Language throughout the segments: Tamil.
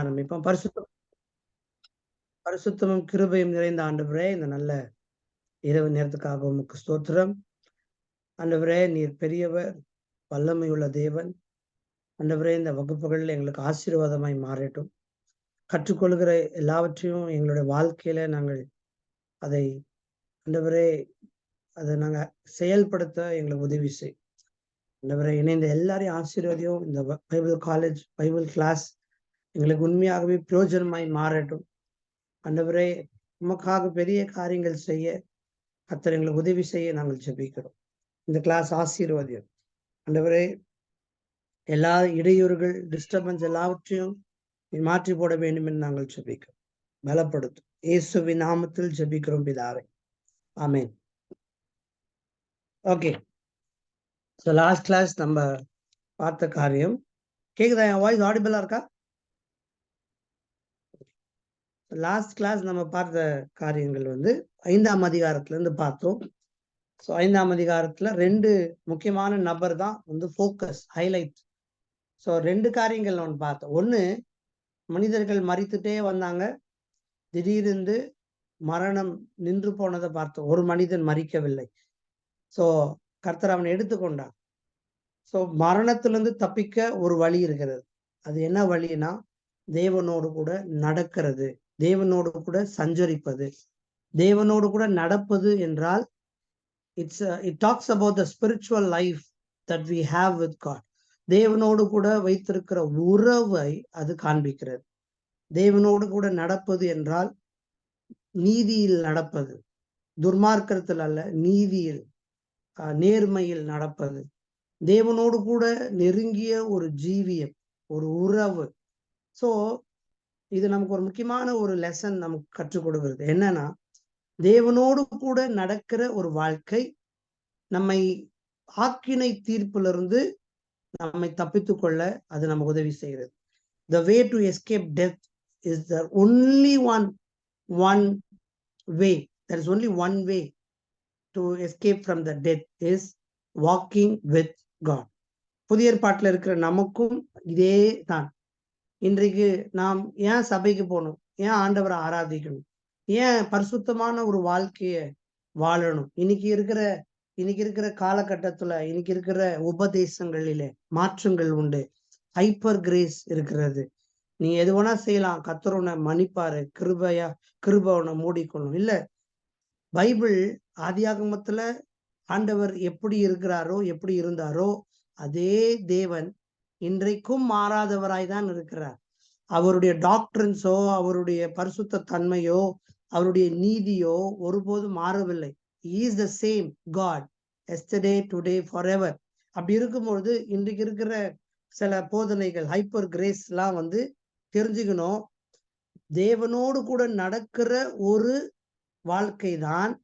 ஆரம்பிப்போம். பரிசுத்தமும் கிருபையும் நிறைந்த ஆண்டவரே, இந்த நல்ல இரவு நேரத்துக்காக உமக்கு ஸ்தோத்திரம். ஆண்டவரே, நீர் பெரியவர், வல்லமையுள்ள தேவன். ஆண்டவரே, இந்த வகுப்புகள் எங்களுக்கு ஆசீர்வாதமாய் மாறட்டும். கற்றுக்கொள்கிற எல்லாவற்றையும் எங்களுடைய வாழ்க்கையில நாங்கள் அதை ஆண்டவரே அதை நாங்க செயல்படுத்த எங்களுக்கு உதவி செய். ஆண்டவரே, இணைந்த எல்லாரையும் ஆசீர்வாதியும். இந்த பைபிள் காலேஜ், பைபிள் கிளாஸ் எங்களுக்கு உண்மையாகவே பிரயோஜனமாய் மாறட்டும். ஆண்டவரே, உமக்காக பெரிய காரியங்கள் செய்ய கர்த்தர் எங்களுக்கு உதவி செய்ய நாங்கள் ஜெபிக்கிறோம். இந்த கிளாஸ் ஆசீர்வாதியம். ஆண்டவரே, எல்லா இடையூறுகள், டிஸ்டர்பன்ஸ் எல்லாவற்றையும் மாற்றி போட வேண்டும் என்று நாங்கள் ஜெபிக்கிறோம். பலப்படுத்தும் இயேசுவின் நாமத்தில் ஜெபிக்கிறோம் பிதாவே, ஆமென். ஓகே, ஸோ லாஸ்ட் கிளாஸ் நம்ம பார்த்த காரியம் கேக்குதா? என் வாய்ஸ் ஆடிபிளா இருக்கா? லாஸ்ட் கிளாஸ் நம்ம பார்த்த காரியங்கள் 5ஆம் அதிகாரத்துல இருந்து பார்த்தோம். ஸோ 5ஆம் அதிகாரத்துல 2 முக்கியமான நபர் தான் ஃபோக்கஸ், ஹைலைட். ஸோ 2 காரியங்கள் நம்ம பார்த்தோம். ஒண்ணு, மனிதர்கள் மரித்துட்டே வந்தாங்க, திடீரென்று மரணம் நின்று போனதை பார்த்தோம். ஒரு மனிதன் மரிக்கவில்லை. ஸோ கர்த்தர் அவனை எடுத்துக்கொண்டார். ஸோ மரணத்திலிருந்து தப்பிக்க ஒரு வழி இருக்கிறது. அது என்ன வழினா, தேவனோடு கூட நடக்கிறது, தேவனோடு கூட சஞ்சரிப்பது. தேவனோடு கூட நடப்பது என்றால் it talks about the spiritual life that we have with God. தேவனோடு கூட வைத்திருக்கிற உறவை அது காண்பிக்கிறது. தேவனோடு கூட நடப்பது என்றால் நீதியில் நடப்பது, துர்மார்க்கத்தில் அல்ல, நீதியில், நேர்மையில் நடப்பது, தேவனோடு கூட நெருங்கிய ஒரு ஜீவியம், ஒரு உறவு. ஸோ இது நமக்கு ஒரு முக்கியமான ஒரு லெசன் நமக்கு கற்றுக் கொடுக்கிறது. என்னன்னா, தேவனோடு கூட நடக்கிற ஒரு வாழ்க்கை நம்மை ஆக்கினை தீர்ப்பிலிருந்து நம்மை தப்பித்துக் கொள்ள அது நமக்கு உதவி செய்கிறது. The way to escape death is the only one way. There is only one way to escape from the death is walking with God. புதிய ஏற்பாட்டில் இருக்கிற நமக்கும் இதே தான். இன்றைக்கு நாம் ஏன் சபைக்கு போகணும்? ஏன் ஆண்டவரை ஆராதிக்கணும்? ஏன் பரிசுத்தமான ஒரு வாழ்க்கைய வாழணும்? இன்னைக்கு இருக்கிற காலகட்டத்துல, இன்னைக்கு இருக்கிற உபதேசங்களிலே மாற்றங்கள் உண்டு. ஹைப்பர் கிரேஸ் இருக்கிறது. நீ எது வேணா செய்யலாம், கர்த்தர் உன்னை மன்னிப்பாரு, கிருபை உன்னை மூடிக்கொள்ளும். இல்ல, பைபிள் ஆதியாகமத்துல ஆண்டவர் எப்படி இருக்கிறாரோ, எப்படி இருந்தாரோ, அதே தேவன் இன்றைக்கும் மாறாதவராய் தான் இருக்கிறார். அவருடைய டாக்டரின்ஸோ, அவருடைய பரிசுத்த தன்மையோ, அவருடைய நீதியோ ஒருபோதும் மாறவில்லை. He is the same God yesterday, today, forever. அப்படி இருக்கும்பொழுது இன்றைக்கு இருக்கிற சில போதனைகள், ஹைப்பர் கிரேஸ் எல்லாம் தெரிஞ்சுக்கணும். தேவனோடு கூட நடக்கிற ஒரு வாழ்க்கை தான்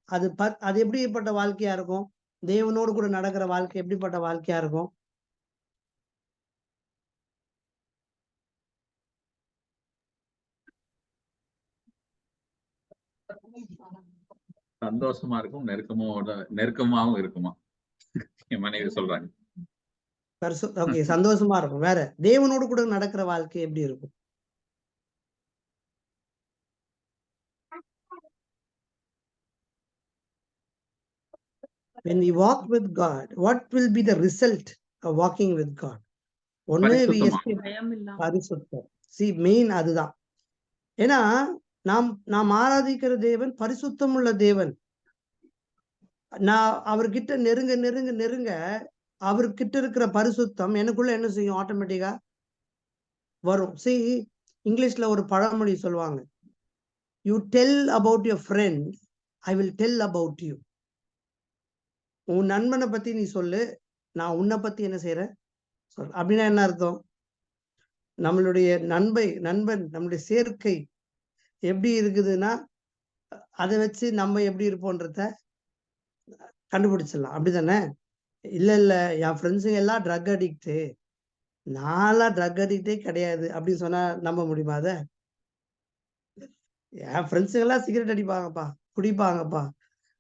அது. அது எப்படிப்பட்ட வாழ்க்கையா இருக்கும்? தேவனோடு கூட நடக்கிற வாழ்க்கை எப்படிப்பட்ட வாழ்க்கையா இருக்கும்? சந்தோஷமா இருக்கும், நெருக்கமாவும் இருக்குமா? என் மனைவி சொல்றாங்க. ஓகே, சந்தோஷமா இருக்கும். வேற, தேவனோடு கூட நடக்கிற வாழ்க்கை எப்படி இருக்கும்? When we walk with God, what will be the result of walking with God? ஒண்ணு, பரிசுத்தம். See, மெயின் அதுதான். ஏன்னா நாம் ஆராதிக்கிற தேவன் பரிசுத்தம் உள்ள தேவன். நான் அவர்கிட்ட நெருங்க அவர்கிட்ட இருக்கிற பரிசுத்தம் எனக்குள்ள என்ன செய்யும்? ஆட்டோமேட்டிக்கா வரும். See, இங்கிலீஷ்ல ஒரு பழமொழி சொல்லுவாங்க, you tell about your friend, I will tell about you. உன் நண்பனை பத்தி நீ சொல்லு, நான் உன்னை பத்தி என்ன செய்யறேன் சொல். அப்படின்னா என்ன அர்த்தம்? நம்மளுடைய நண்பன் நம்மளுடைய சேர்க்கை எப்படி இருக்குதுன்னா, அதை வச்சு நம்ம எப்படி இருப்போன்றத கண்டுபிடிச்சிடலாம். அப்படிதானே? இல்ல, என் ஃப்ரெண்ட்ஸுங்க எல்லாம் ட்ரக் அடிக்ட், நான்லாம் ட்ரக் அடிக்டே கிடையாது அப்படின்னு சொன்னா நம்ப முடியுமா? அத என் ஃப்ரெண்ட்ஸுங்க எல்லாம் சிகரெட் அடிப்பாங்கப்பா, குடிப்பாங்கப்பா,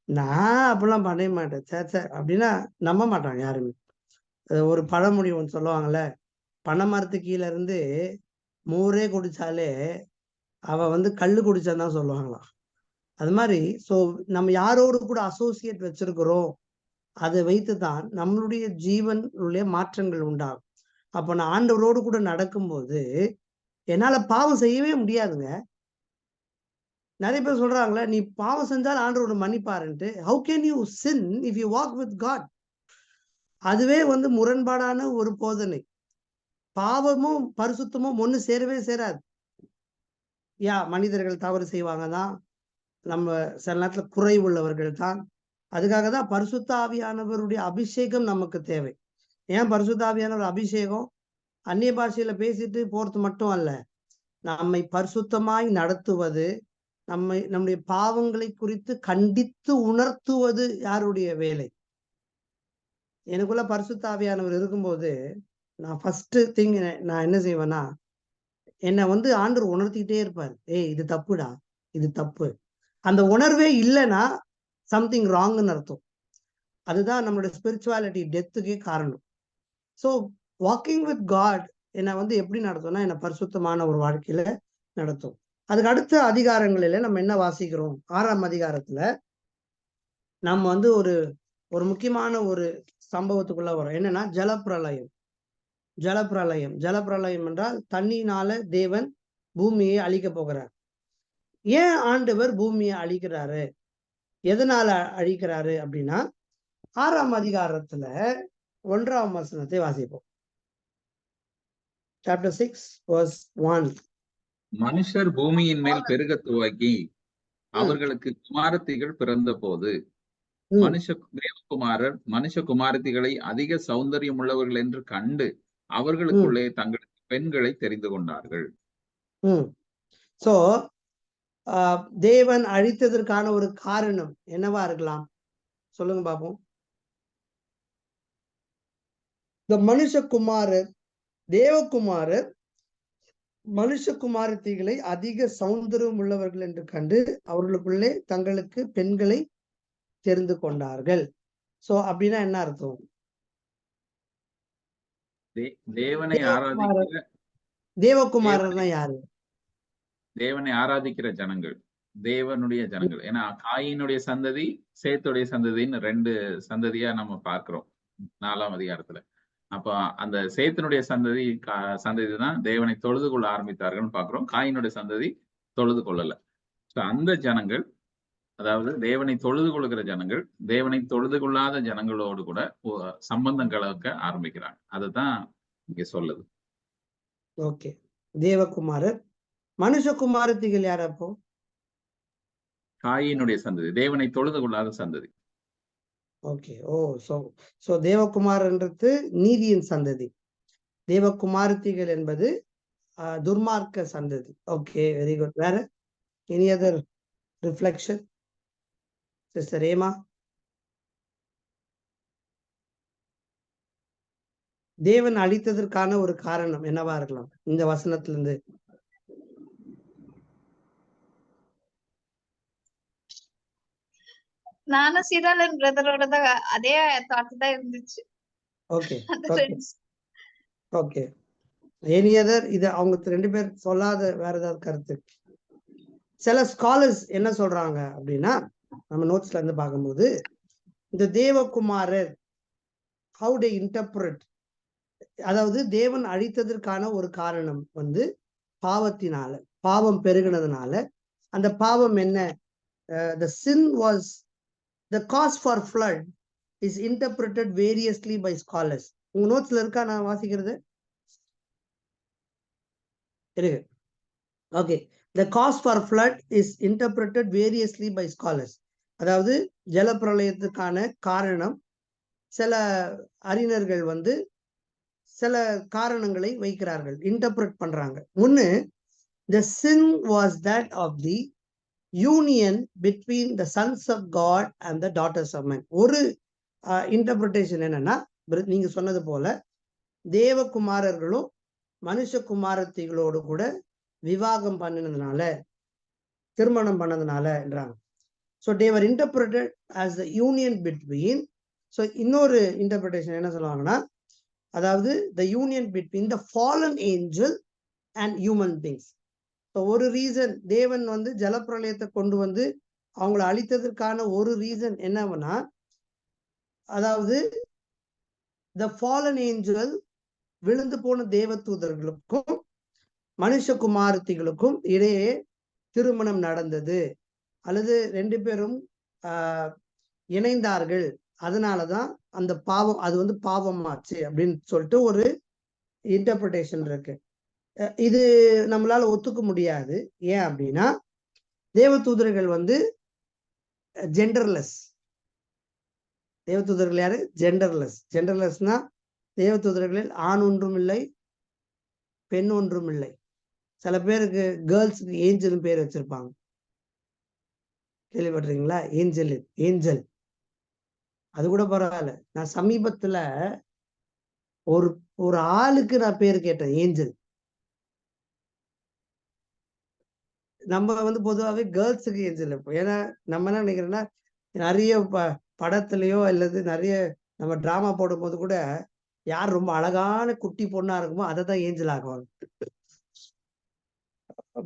நான் அப்படிலாம் பண்ணவே மாட்டேன் சார் அப்படின்னா நம்ப மாட்டாங்க யாருமே. ஒரு பழமொழி ஒன்று சொல்லுவாங்கல்ல, பனை மரத்து கீழே இருந்து மோரே குடிச்சாலே அவ வந்து கல்லு குடிச்சான்னு தான் சொல்லுவாங்களாம். அது மாதிரி நம்ம யாரோடு கூட அசோசியேட் வச்சிருக்கிறோம், அதை வைத்து தான் நம்மளுடைய ஜீவனுடைய மாற்றங்கள் உண்டாகும். அப்ப நான் ஆண்டவரோடு கூட நடக்கும்போது என்னால பாவம் செய்யவே முடியாதுங்க. நிறைய பேர் சொல்றாங்களே, நீ பாவம் செஞ்சால் ஆண்டவரோட மன்னிப்பாருன்ட்டு. How can you sin if you walk with God? அதுவே வந்து முரண்பாடான ஒரு போதனை. பாவமும் பரிசுத்தமும் ஒண்ணு சேரவே சேராது. மனிதர்கள் தவறு செய்வாங்க தான், நம்ம சில நேரத்துல குறை உள்ளவர்கள் தான். அதுக்காக தான் பரிசுத்த ஆவியானவருடைய அபிஷேகம் நமக்கு தேவை. ஏன் பரிசுத்த ஆவியானவர் அபிஷேகம்? அந்நிய பாஷையில பேசிட்டு போறது மட்டும் அல்ல, நம்மை பரிசுத்தமாய் நடத்துவது, நம்முடைய பாவங்களை குறித்து கண்டித்து உணர்த்துவது யாருடைய வேலை? எனக்குள்ள பரிசுத்த ஆவியானவர் இருக்கும்போது நான் ஃபர்ஸ்ட் திங் நான் என்ன செய்வேன்னா, என்னை வந்து ஆண்டவர் உணர்த்திக்கிட்டே இருப்பார். ஏய், இது தப்புடா, இது தப்பு. அந்த உணர்வே இல்லைன்னா சம்திங் ராங்னு அர்த்தம். அதுதான் நம்மளோட ஸ்பிரிச்சுவாலிட்டி டெத்துக்கே காரணம். ஸோ வாக்கிங் வித் காட் என்னை வந்து எப்படி நடத்தும்னா, என்னை பரிசுத்தமான ஒரு வாழ்க்கையில நடத்தும். அதுக்கு அடுத்த அதிகாரங்களில நம்ம என்ன வாசிக்கிறோம்? 6ஆம் அதிகாரத்துல நம்ம வந்து ஒரு முக்கியமான ஒரு சம்பவத்துக்குள்ள வரும். என்னன்னா ஜலப்பிரளயம். ஜலப்பிரளயம் என்றால் தண்ணியினால தேவன் பூமியை அழிக்க போகிறார். ஏன் ஆண்டவர் பூமியை அழிக்கிறாரு, எதனால அழிக்கிறாரு அப்படின்னா, 6ஆம் அதிகாரத்துல 1ஆம் வசனத்தை வாசிப்போம். Chapter 6 verse 1. மனுஷர் பூமியின் மேல் பெருக துவக்கி அவர்களுக்கு குமாரத்திகள் பிறந்த போது தேவகுமாரர் மனுஷ குமாரத்திகளை அதிக சௌந்தரியம் உள்ளவர்கள் என்று கண்டு அவர்களுக்குள்ளே தங்களுக்கு பெண்களை தெரிந்து கொண்டார்கள். சோ தேவன் அழித்ததற்கான ஒரு காரணம் என்னவா இருக்கலாம்? சொல்லுங்க பாப்போம். இந்த மனுஷகுமாரர், தேவகுமாரர் மனுஷகுமாரத்திகளை அதிக சௌந்தரியம் உள்ளவர்கள் என்று கண்டு அவர்களுக்குள்ளே தங்களுக்கு பெண்களை தெரிந்து கொண்டார்கள். சோ அப்படின்னா என்ன அர்த்தம்? தேவனை ஆராதிக்கிற தேவகுமாரர் தான் யாரு? தேவனை ஆராதிக்கிற ஜனங்கள், தேவனுடைய ஜனங்கள். ஏன்னா காயினுடைய சந்ததி, சேத்துடைய சந்ததின்னு 2 சந்ததியா நம்ம பார்க்கிறோம் 4ஆம் அதிகாரத்துல. அப்ப அந்த சேத்தினுடைய சந்ததி தான் தேவனை தொழுது கொள்ள ஆரம்பித்தார்கள் பார்க்கிறோம். காயினுடைய சந்ததி தொழுது கொள்ளல. அந்த ஜனங்கள், அதாவது தேவனை தொழுது கொள்ளுகிற ஜனங்கள் தேவனை தொழுது கொள்ளாத ஜனங்களோடு கூட சம்பந்தம் கலக்க ஆரம்பிக்கிறாங்க. அதுதான் இங்க சொல்லுது. ஓகே, தேவகுமாரர். மனுஷகுமாரத்திகள் யார் அப்போ? காயினுடைய சந்ததி, தேவனை தொழுது கொள்ளாத சந்ததி. ஓகே. சோ தேவகுமாரன்றது நீதியின் சந்ததி, தேவகுமாரத்திகள் என்பது துர்மார்க்க சந்ததி. Okay, very good. வேற எனி அதர் ரிஃப்ளெக்ஷன்? சிஸ்டர் ஏமா? தேவன் அழித்ததற்கான ஒரு காரணம் என்னவா இருக்கலாம் இந்த வசனத்திலிருந்து? நானும் சீதாலன் பிரதரோட தான் அதே தாட் தான் இருந்துச்சு. Okay okay. Any other? இது அவங்க 2 பேர் சொல்லாத வேற ஏதாவது கருத்து? சில ஸ்காலர்ஸ் என்ன சொல்றாங்க அப்படின்னா, நம்ம நோட்ஸ்ல இருந்து பார்க்கும்போது, இந்த தேவகுமாரர் ஹவு டே இன்டர்பிரட், அதாவது தேவன் அழித்ததற்கான ஒரு காரணம் வந்து பாவத்தினால, பாவம் பெருகினதுனால. அந்த பாவம் என்ன? The sin was the cause for flood is interpreted variously by scholars. உங்க நோட்ஸ்ல இருக்கா? நான் வாசிக்கிறது இருக்கு. Okay. The cause for flood is interpreted variously by scholars. அதாவது ஜலப்பிரளயத்துக்கான காரணம் சில அறிஞர்கள் வந்து சில காரணங்களை வைக்கிறார்கள், இன்டர்பிரட் பண்றாங்க. ஒன்னு, the sin was that of the union between the sons of God and the daughters of men. ஒரு இன்டர்பிரேஷன் என்னன்னா, நீங்க சொன்னது போல தேவகுமாரர்களும் மனுஷகுமாரத்திகளோடு கூட விவாகம் பண்ணினதுனால, திருமணம் பண்ணதுனால என்றாங்க. So they were interpreted as the union between. So இன்னொரு இன்டர்பிரேஷன் என்ன சொல்லுவாங்கன்னா, அதாவது the union between the fallen angel and human beings. ஒரு ரீசன் தேவன் வந்து ஜலப்பிரளயத்தை கொண்டு வந்து அவங்கள அழித்ததற்கான ஒரு ரீசன் என்னன்னா, அதாவது the fallen angel, விழுந்து போன தேவதூதர்களுக்கும் மனுஷகுமாரத்திகளுக்கும் இடையே திருமணம் நடந்தது, அல்லது 2 பேரும் இணைந்தார்கள், அதனாலதான் அந்த பாவம், அது வந்து பாவமாச்சு அப்படின்னு சொல்லிட்டு ஒரு இன்டர்பிரேஷன் இருக்கு. இது நம்மளால ஒத்துக்க முடியாது. ஏன் அப்படின்னா, தேவதூதர்கள் வந்து ஜெண்டர்லெஸ். தேவதூதர்கள் யாரு? ஜெண்டர்லெஸ். ஜெண்டர்லெஸ்னா தேவதூதர்களில் ஆண் ஒன்றும் இல்லை, பெண் ஒன்றும் இல்லை. சில பேருக்கு கேர்ள்ஸுக்கு ஏஞ்சல் பேர் வச்சிருப்பாங்க, கேள்விப்பட்டிருக்கீங்களா? ஏஞ்சல் அது கூட பரவாயில்ல. நான் சமீபத்துல ஒரு ஆளுக்கு நான் பேர் கேட்டேன், ஏஞ்சல். நம்ம வந்து பொதுவாகவே கேர்ள்ஸுக்கு ஏஞ்சல் இருப்போம். ஏன்னா நம்ம என்ன நினைக்கிறோம்னா, நிறைய படத்துலயோ அல்லது நிறைய நம்ம டிராமா போடும் போது கூட யார் ரொம்ப அழகான குட்டி பொண்ணா இருக்குமோ அதை தான் ஏஞ்சல் ஆகுவாங்க.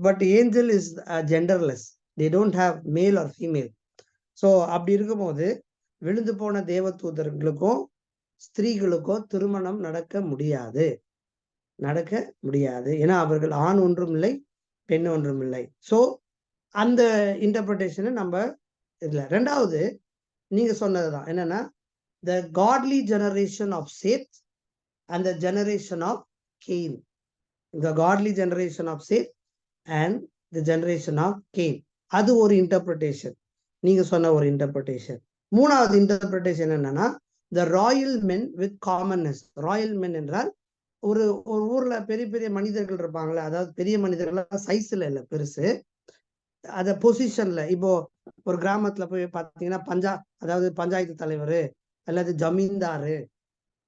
But angel is genderless. They don't have male or female. So அப்படி இருக்கும்போது விழுந்து போன தேவதூதர்களுக்கும் ஸ்திரீகளுக்கும் திருமணம் நடக்க முடியாது. ஏன்னா அவர்கள் ஆண் ஒன்றும் இல்லை, பெண் ஒன்றும் இல்லை. ஸோ அந்த இன்டர்பிரேஷனை நம்ம இதுல. ரெண்டாவது நீங்க சொன்னதுதான் என்னன்னா, the godly generation of Seth and the generation of Cain. The godly generation of Seth and the generation of Cain. அது ஒரு இன்டர்பிரேஷன், நீங்க சொன்ன ஒரு இன்டர்பிரேஷன். மூணாவது இன்டர்பிரேஷன் என்னன்னா, the royal men with commonness. Royal men என்றால் ஒரு ஊர்ல பெரிய பெரிய மனிதர்கள் இருப்பாங்களே, அதாவது பெரிய மனிதர்கள் சைஸ்ல இல்ல, பெருசு, அத பொசிஷன்ல. இப்போ ஒரு கிராமத்துல போய் பாத்தீங்கன்னா அதாவது பஞ்சாயத்து தலைவர் அல்லது ஜமீன்தாரு,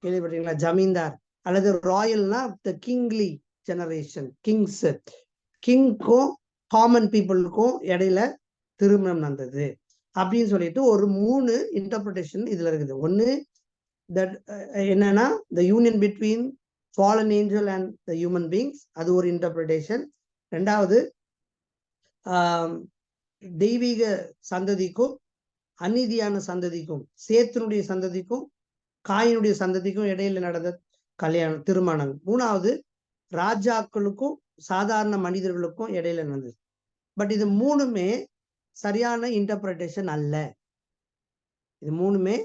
கேள்விப்பட்டீங்களா? ஜமீன்தார் அல்லது ராயல்னா த கிங்லி ஜெனரேஷன், கிங்ஸ். கிங்க்கும் காமன் பீப்புளுக்கும் இடையில திருமணம் நடந்தது அப்படின்னு சொல்லிட்டு ஒரு 3 இன்டர்பிரேஷன் இதுல இருக்குது. ஒன்னு தட் என்னன்னா, the union between fallen angel and the human beings, அது ஒரு இன்டர்பிரேஷன். ரெண்டாவது தெய்வீக சந்ததிக்கும் அநீதியான சந்ததிக்கும், சேத்தினுடைய சந்ததிக்கும் காயினுடைய சந்ததிக்கும் இடையில நடந்த கல்யாணம், திருமணம். மூணாவது ராஜாக்களுக்கும் சாதாரண மனிதர்களுக்கும் இடையில நடந்தது. பட் இது 3மே சரியான இன்டர்பிரேஷன் அல்ல. இது 3மே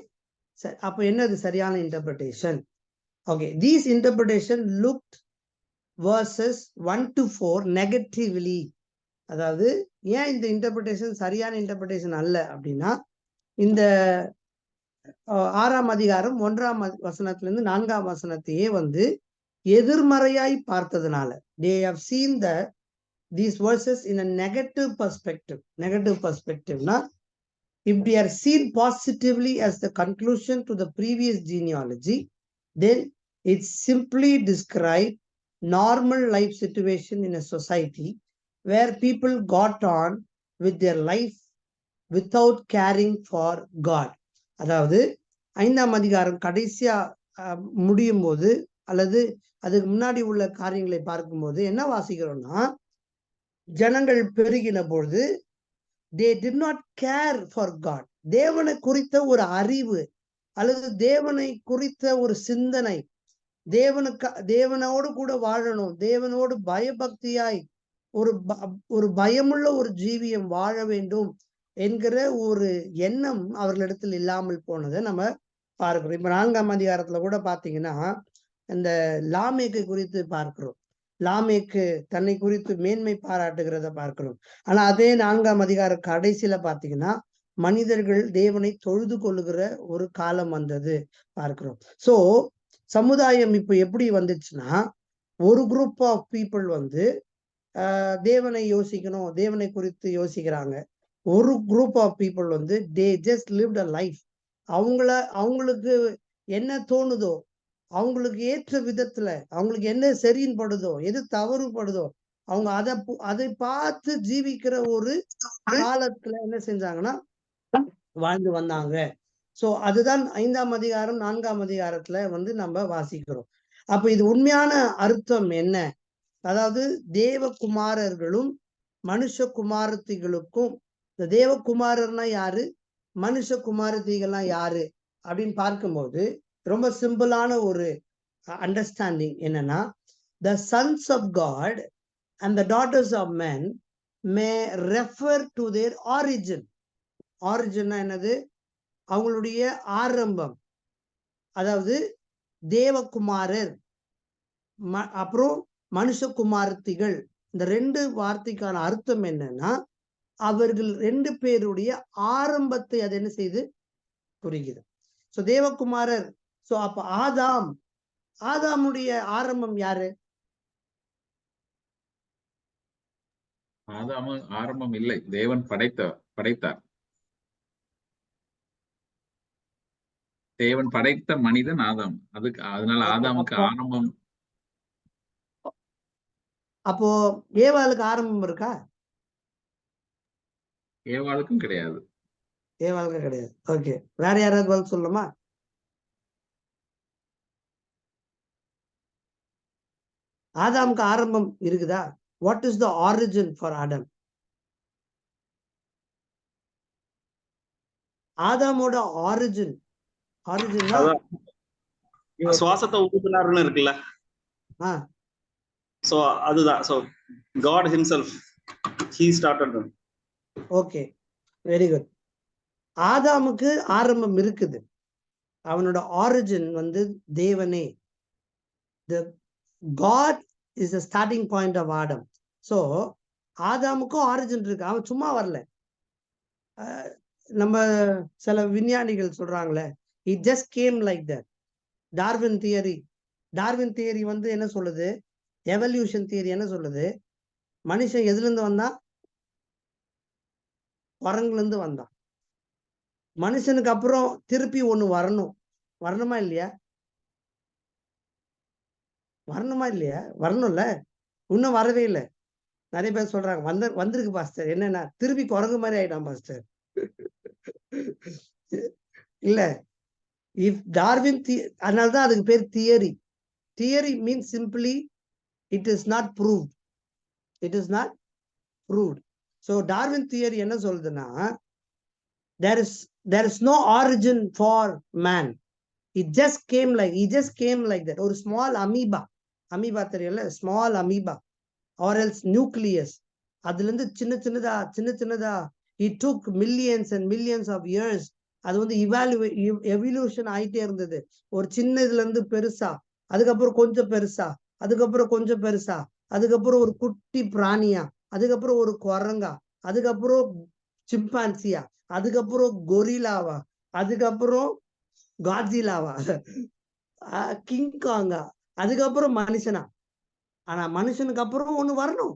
அப்ப என்னது சரியான interpretation? Okay, these interpretation looked verses 1 to 4 negatively. அதாவது ஏன் இந்த இன்டர்பிரேஷன் சரியான இன்டர்பிரேஷன் அல்ல அப்படின்னா, இந்த 6ஆம் அதிகாரம் 1ஆம் வசனத்திலிருந்து 4ஆம் வசனத்தையே வந்து எதிர்மறையாய் பார்த்ததுனால, they have seen these verses in a negative perspective. Negative perspective na, if they are seen positively as the conclusion to the previous genealogy, then it simply describes normal life situation in a society where people got on with their life without caring for God. அதாவது 5ஆம் அதிகாரம் கடைசியா முடியும் போது அல்லது அதுக்கு முன்னாடி உள்ள காரியங்களை பார்க்கும்போது என்ன வாசிக்கிறோம்னா, ஜனங்கள் பெருகின பொழுது they did not care for God. தேவனை குறித்த ஒரு அறிவு அல்லது தேவனை குறித்த ஒரு சிந்தனை, தேவனோடு கூட வாழணும், தேவனோடு பயபக்தியாய் ஒரு பயமுள்ள ஒரு ஜீவியம் வாழ வேண்டும் என்கிற ஒரு எண்ணம் அவர்களிடத்தில் இல்லாமல் போனதை நம்ம பார்க்கிறோம். இப்ப 4ஆம் அதிகாரத்துல கூட பாத்தீங்கன்னா இந்த லாமேக்கு குறித்து பார்க்கிறோம். லாமேக்கு தன்னை குறித்து மேன்மை பாராட்டுகிறத பார்க்கிறோம். ஆனா அதே 4ஆம் அதிகார கடைசியில பாத்தீங்கன்னா மனிதர்கள் தேவனை தொழுது கொள்ளுகிற ஒரு காலம் வந்தது பார்க்கிறோம். சோ சமுதாயம் இப்ப எப்படி வந்துச்சுன்னா, ஒரு குரூப் ஆஃப் பீப்புள் வந்து தேவனை யோசிக்கணும், தேவனை குறித்து யோசிக்கிறாங்க. ஒரு குரூப் ஆஃப் பீப்புள் வந்து they just lived a life. அவங்களுக்கு என்ன தோணுதோ, அவங்களுக்கு ஏற்ற விதத்துல, அவங்களுக்கு என்ன சரின்னு படுதோ, எது தவறு படுதோ, அவங்க அதை பார்த்து ஜீவிக்கிற ஒரு காலத்துல என்ன செஞ்சாங்கன்னா வாழ்ந்து வந்தாங்க. சோ அதுதான் 5ஆம் அதிகாரம் 4ஆம் அதிகாரத்துல வந்து நம்ம வாசிக்கிறோம். அப்ப இது உண்மையான அர்த்தம் என்ன அதாவது தேவகுமாரர்களும் மனுஷகுமாரத்திகளுக்கும், இந்த தேவகுமாரர்னா யாரு, மனுஷகுமாரத்திகள்லாம் யாரு அப்படின்னு பார்க்கும்போது ரொம்ப சிம்பிளான ஒரு அண்டர்ஸ்டாண்டிங் என்னன்னா, the sons of God and the daughters of men may refer to their origin. ஆரிஜின்னா என்னது, அவங்களுடைய ஆரம்பம். அதாவது தேவகுமாரர் அப்புறம் மனுஷகுமாரத்திகள், இந்த ரெண்டு வார்த்தைக்கான அர்த்தம் என்னன்னா, அவர்கள் ரெண்டு பேருடைய ஆரம்பத்தை அது என்ன செய்து குறிக்குது. சோ தேவகுமாரர், சோ அப்ப ஆதாமுடைய ஆரம்பம் யாரு? ஆதாம் ஆரம்பம் இல்லை, தேவன் படைத்தார். தேவன் படைத்த மனிதன் ஆதாம். அதனால ஆதாமுக்கு ஆரம்பம். அப்போ ஏவாளுக்கு ஆரம்பம் இருக்கா? ஏவாளுக்கும் கிடையாது. ஏவாளுக்கும் கிடையாது. ஓகே, வேற யாராவது பதில் சொல்லுமா? ஆதாமுக்கு ஆரம்பம் இருக்குதா? What is the origin for Adam? ஆதாமோட ஆரிஜின் சுவாசத்தை ஊதுனாருன்னு இருக்குல்ல, சோ அதுதான். So God himself he started them. Okay, very good. ஆதாமுக்கு ஆரம்பம் இருக்குது. அவனோட ஆரிஜின் வந்து தேவனே. the God is the starting point of Adam. so ஆதாமுக்கும் ஆரிஜின் இருக்கு. அவன் சும்மா வரல. நம்ம சில விஞ்ஞானிகள் சொல்றாங்களே, it just came like that. Darwin theory வந்து என்ன சொல்லுது, எவல்யூஷன் தியரி என்ன சொல்லுது, மனுஷன் எதுல இருந்து வந்தான்? குரங்குல இருந்து வந்தான். மனுஷனுக்கு அப்புறம் திருப்பி ஒண்ணு வரணுமா இல்லையா? வரணும்ல, இன்னும் வரவே இல்லை. நிறைய பேர் சொல்றாங்க வந்திருக்கு பாஸ்டர். என்னன்னா திருப்பி குரங்கு மாதிரி ஆயிட்டான் பாஸ்டர். இல்ல, இஃப் டார்வின் அதனாலதான் அதுக்கு பேர் theory means simply it is not proved. So Darwin theory என்ன சொல்லுதுன்னா, there is no origin for man. he just came like that. ஒரு ஸ்மால் அமீபா தெரியல, small amoeba or else nucleus, அதுல இருந்து சின்ன சின்னதா it took millions and millions of years. அது வந்து எவல்யூஷன் ஆயிட்டே இருந்தது. ஒரு சின்ன இதுல இருந்து பெருசா, அதுக்கப்புறம் கொஞ்சம் பெருசா, அதுக்கப்புறம் கொஞ்சம் பெருசா, அதுக்கப்புறம் ஒரு குட்டி பிராணியா, அதுக்கப்புறம் ஒரு குரங்கா, அதுக்கப்புறம் சிம்பான்சியா, அதுக்கப்புறம் கொரிலாவா, அதுக்கப்புறம் காட்ஜிலாவா, கிங்காங்கா, அதுக்கப்புறம் மனுஷனா. ஆனா மனுஷனுக்கு அப்புறம் ஒண்ணு வரணும்,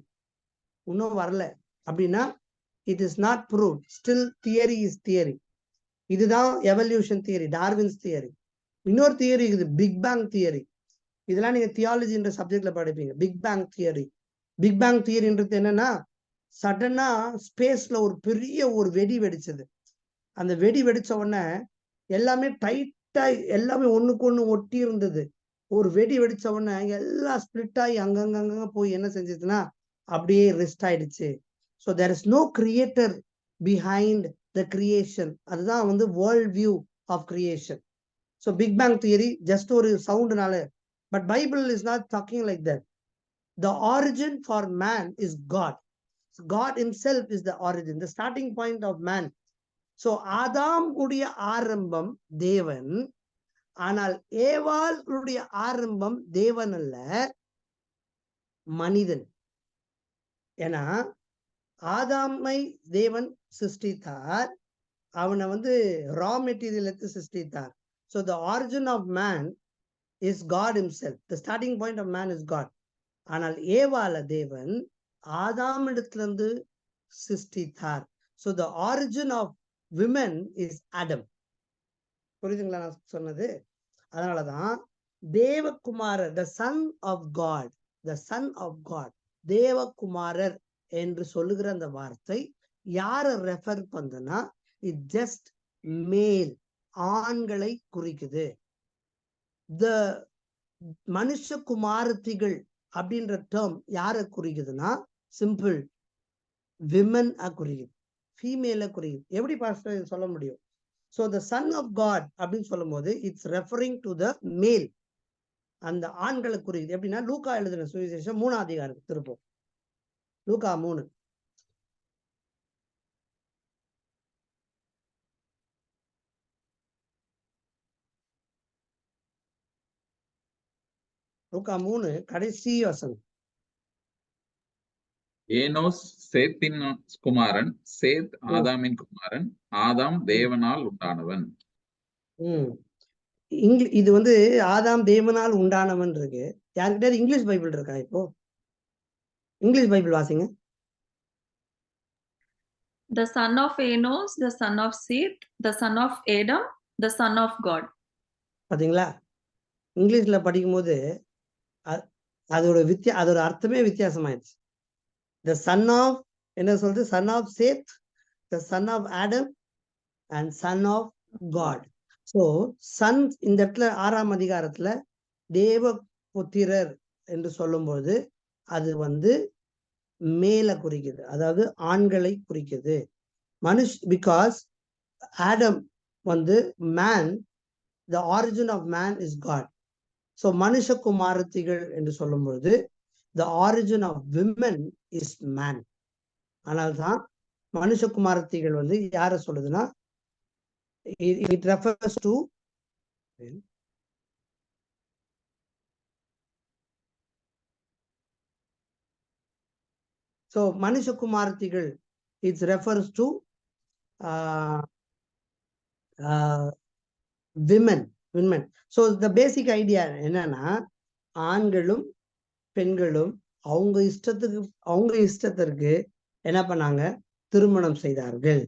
இன்னும் வரல. அப்படின்னா it is not proved. Still theory is theory. இதுதான் எவல்யூஷன் தியரி, டார்வின்ஸ் தியரி. இன்னொரு தியரி இருக்குது, பிக் பேங் தியரி. இதெல்லாம் நீங்க தியாலஜின்ற சப்ஜெக்ட்ல படிப்பீங்க. பிக் பேங் தியரின்றது என்னன்னா, சடனா ஸ்பேஸ்ல ஒரு பெரிய ஒரு வெடி வெடிச்சது. அந்த வெடி வெடிச்ச உடனே எல்லாமே டைட்டா, எல்லாமே ஒண்ணுக்கு ஒண்ணு ஒட்டி இருந்தது. ஒரு வெடி வெடிச்ச உடனே எல்லாம் ஸ்பிளிட் ஆகி அங்கங்க போய் என்ன செஞ்சதுன்னா அப்படியே ரெஸ்ட் ஆயிடுச்சு. So there is no creator behind the creation. அதுதான் வந்து world view of creation. So big bang theory just ஒரு சவுண்டுனால. But Bible is not talking like that. The origin for man is God. God himself is the origin, the starting point of man. So ஆதாம் உடைய ஆரம்பம் தேவன், ஆனால் ஏவாளுடைய ஆரம்பம் தேவன் அல்ல, மனிதன். ஏன்னா ஆதாமை தேவன் சிருஷ்டித்தார், அவனை வந்து ரா மெட்டீரியல் எடுத்து சிருஷ்டித்தார். So the origin of man is God himself. The starting point of man is God. ஆனால் ஏவாள தேவன் ஆதாம் இடத்திலிருந்து சிருஷ்டித்தார். So the origin of women is Adam. புரியுதுங்களா நான் சொன்னது? அதனாலதான் தேவகுமாரர், the son of God, தேவகுமாரர் என்று சொல்லுகிற அந்த வார்த்தை யாரை ரெஃபர் பண்ணுதுன்னா, இட் ஜஸ்ட் மேல், ஆண்களை குறிக்குது. த மனுஷகுமாரத்திகள் அப்படின்ற டேர்ம் யாரை குறிக்குதுன்னா சிம்பிள் விமன் குறிக்குது, ஃபீமேல குறிக்குது. எப்படி பாஸ்டர் சொல்ல முடியும்? So the son of God அப்படின்னு சொல்லும் போது இட்ஸ் ரெஃபரிங் டு த மேல், அந்த ஆண்களை குறிக்குது. எப்படின்னா லூக்கா எழுதின சுவிசேஷம் 3ஆம் அதிகாரம் திருப்போம், லூக்கா 3. லூக்கா 3 கடைசி வசனம். ஏனோஸ் சேத்தின் குமாரன், சேத் ஆதாமின் குமாரன், ஆதாம் தேவனால் உண்டானவன். இது வந்து ஆதாம் தேவனால் உண்டானவன் இருக்கு. யாருக்கிட்ட இங்கிலீஷ் பைபிள் இருக்கா? இப்போ இங்கிலீஷ் பைபிள் வாசிங்க. The son of Enos, the son of Seth, the son of Adam, the son of God. பாத்தீங்களா? இங்கிலீஷ்ல படிக்கும்போது அதோட அர்த்தமே வித்தியாசமாயிடுச்சு. The son of என்ன சொல்றது? son of Seth, the son of Adam and son of God. So son இந்த இடத்துல 6ஆம் அதிகாரத்துல தேவ புத்திரர் என்று சொல்லும்போது அது வந்து மேல குறிக்குது, அதாவது ஆண்களை குறிக்குது. பிகாஸ் ஆடம் வந்து man, the origin of man is God. So மனுஷ குமாரத்திகள் என்று சொல்லும் பொழுது the origin of women is man. ஆனால்தான் மனுஷ குமாரத்திகள் வந்து யார சொல்லுதுன்னா it refers to so மனுஷ குமாரத்திகள் it refers to women. So the basic idea என்னன்னா ஆண்களும் பெண்களும் அவங்க இஷ்டத்திற்கு என்ன பண்ணாங்க? திருமணம் செய்தார்கள்.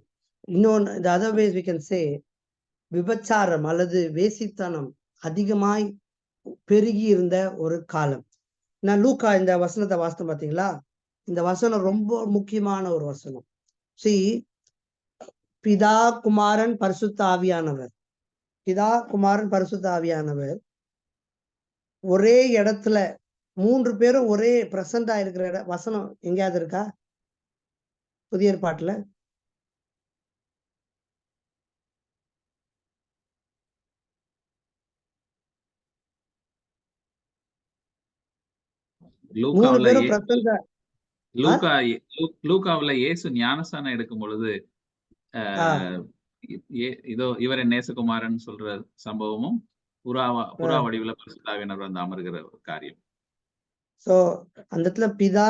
இன்னொன்று, the other ways we can say விபச்சாரம் அல்லது வேசித்தனம் அதிகமாய் பெருகி இருந்த ஒரு காலம். நான் லூக்கா இந்த வசனத்தை வாசித்தேன் பாத்தீங்களா? இந்த வசனம் ரொம்ப முக்கியமான ஒரு வசனம். பிதா குமாரன் பரிசுத்த ஆவியானவர், பிதா குமாரன் பரிசுத்த ஆவியானவர் ஒரே இடத்துல 3 பேரும் ஒரே பிரசண்டா இருக்கிற வசனம் எங்கேயாவது இருக்கா புதிய ஏற்பாட்டுல? லூக்காவுல இயேசு ஞானஸ்தானம் எடுக்கும் பொழுது இதோ இவரை நேசகுமாரன் சொல்ற சம்பவமும் புறா வடிவுல பரிசுத்தாவியினர் வந்து அமர்கிற காரியம். சோ அந்த இடத்துல பிதா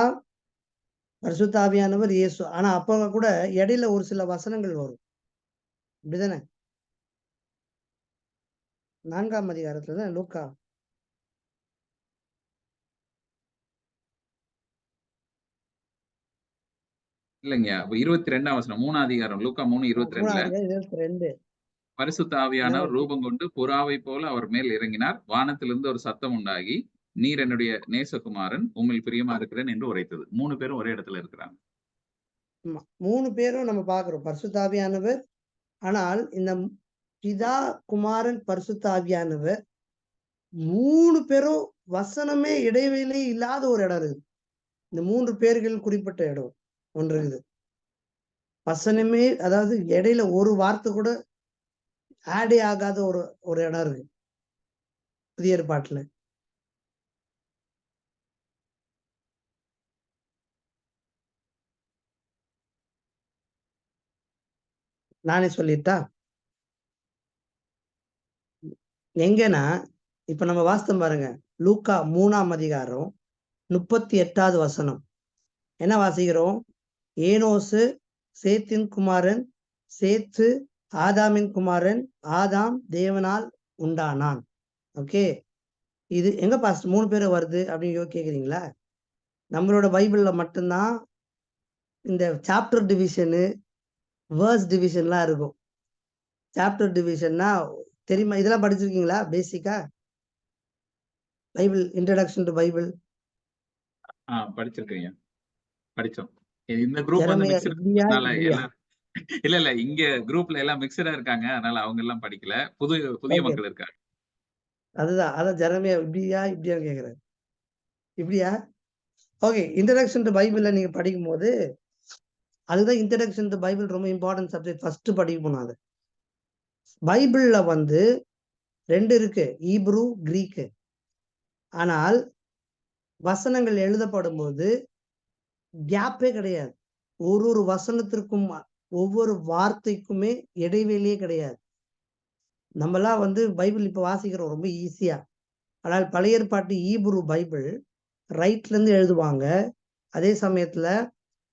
பரிசுத்தாவியானவர் இயேசு. ஆனா அப்ப கூட இடையில ஒரு சில வசனங்கள் வரும், அப்படிதானே? 4ஆம் அதிகாரத்துல தான் லூக்கா இல்லைங்க, 22ஆம் வசனம் 3ஆம் அதிகாரம் லூக்கா 3:22 பரிசுத்த ஆவியானவர் ரூபம் கொண்டு புறாவை போல அவர் மேல் இறங்கினார், வானத்திலிருந்து ஒரு சத்தம் உண்டாகி நீர் என்னுடைய நேசகுமாரன், உம்மில் பிரியமா இருக்கிறேன் என்று உரைத்தது. 3 பேரும் ஒரே இடத்துல இருக்கிறாங்க. 3 பேரும் நம்ம பாக்குறோம் பரிசுத்த ஆவியானவர். ஆனால் இந்த பிதா குமாரன் பரிசுத்த ஆவியானவர் 3 பேரும் வசனமே இடைவெளி இல்லாத ஒரு இடம் இருக்குது. இந்த 3 பேர்கள் குறிப்பிட்ட இடம் ஒன்று இருக்குது. வசனமே, அதாவது இடையில ஒரு வார்த்தை கூட ஆடே ஆகாத ஒரு இடம் இருக்கு புதிய ஏற்பாட்டுல. நானே சொல்லிட்டா எங்கன்னா, இப்ப நம்ம வாஸ்தம் பாருங்க, லூக்கா 3ஆம் அதிகாரம் 38வது வசனம் என்ன வாசிக்கிறோம்? ஏனோசு சேத்தின் குமாரன், சேத்து ஆதாமின் குமாரன், ஆதாம் தேவனால் உண்டானான். ஓகே, இது எங்க பாஸ்ட் 3 பேரும் வருது அப்படின்னு கேக்குறீங்களா? நம்மளோட பைபிள்ல மட்டும்தான் இந்த சாப்டர் டிவிஷனு வேர்ஸ் டிவிஷன்லாம் இருக்கும். சாப்டர் டிவிஷன்னா தெரியுமா? இதெல்லாம் படிச்சிருக்கீங்களா பேசிக்கா? பைபிள் இன்ட்ரோடக்ஷன் டு பைபிள் படிச்சிருக்கீங்க? படிச்சோம். இந்த குரூப் வந்து இல்ல இங்க குரூப்ல எல்லாம் மிக்சடா இருக்காங்க, அதனால அவங்க எல்லாம் படிக்கல, புதிய மக்கள் இருக்காங்க. அதான் ஜெரமியா இப்படியா இப்படியா கேக்குறேன். இப்படியா? ஓகே, இன்ட்ரடக்ஷன் டு பைபிள்ல நீங்க படிக்கும் போது அதுதான் இன்ட்ரடக்ஷன் டு பைபிள் ரொம்ப இம்பார்ட்டன்ட் சப்ஜெக்ட். ஃபர்ஸ்ட் படிக்க போனோம். அது பைபிள்ல வந்து 2 இருக்கு, ஈப்ரு, கிரீக்கு. ஆனால் வசனங்கள் எழுதப்படும் போது கேப்பே கிடையாது. ஒரு வசனத்திற்கும் ஒவ்வொரு வார்த்தைக்குமே இடைவெளியே கிடையாது. நம்மலாம் வந்து பைபிள் இப்ப வாசிக்கிறோம் ரொம்ப ஈஸியா. ஆனால் பழைய ஏற்பாட்டு ஈப்ரு பைபிள் ரைட்ல இருந்து எழுதுவாங்க. அதே சமயத்துல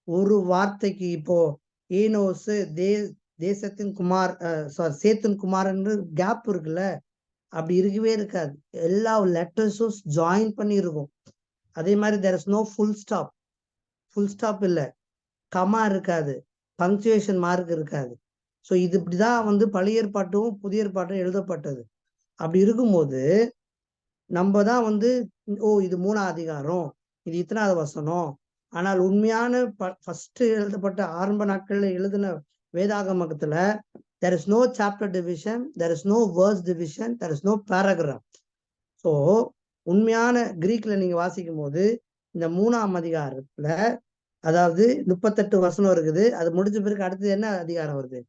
ஒரு வார்த்தைக்கு இப்போ ஏனோஸ் தேசத்தின் குமார் சேத்தின் குமாரன் கேப் இருக்குல்ல, அப்படி இருக்கவே இருக்காது. எல்லா லெட்டர்ஸும் ஜாயின் பண்ணி இருக்கும். அதே மாதிரி there is no full stop இல்ல, கமா இருக்காது, பங்க்சுவேஷன் மார்க் இருக்காது. ஸோ இது இப்படிதான் வந்து பழைய ஏற்பாட்டும் புதிய ஏற்பாட்டும் எழுதப்பட்டது. அப்படி இருக்கும்போது நம்ம தான் வந்து இது 3ஆம் அதிகாரம், இது இத்தனாவது வசனம். ஆனால் உண்மையான ஃபர்ஸ்ட் எழுதப்பட்ட ஆரம்ப நாட்கள்ல எழுதின வேதாகமத்துல there is no chapter division, there is no verse division, there is no paragraph. So உண்மையான கிரீக்ல நீங்க வாசிக்கும் போது இந்த 3ஆம் அதிகாரத்துல அதாவது 38 வசனம் இருக்குது. அது முடிஞ்ச பிறகு அடுத்தது என்ன அதிகாரம் வருது?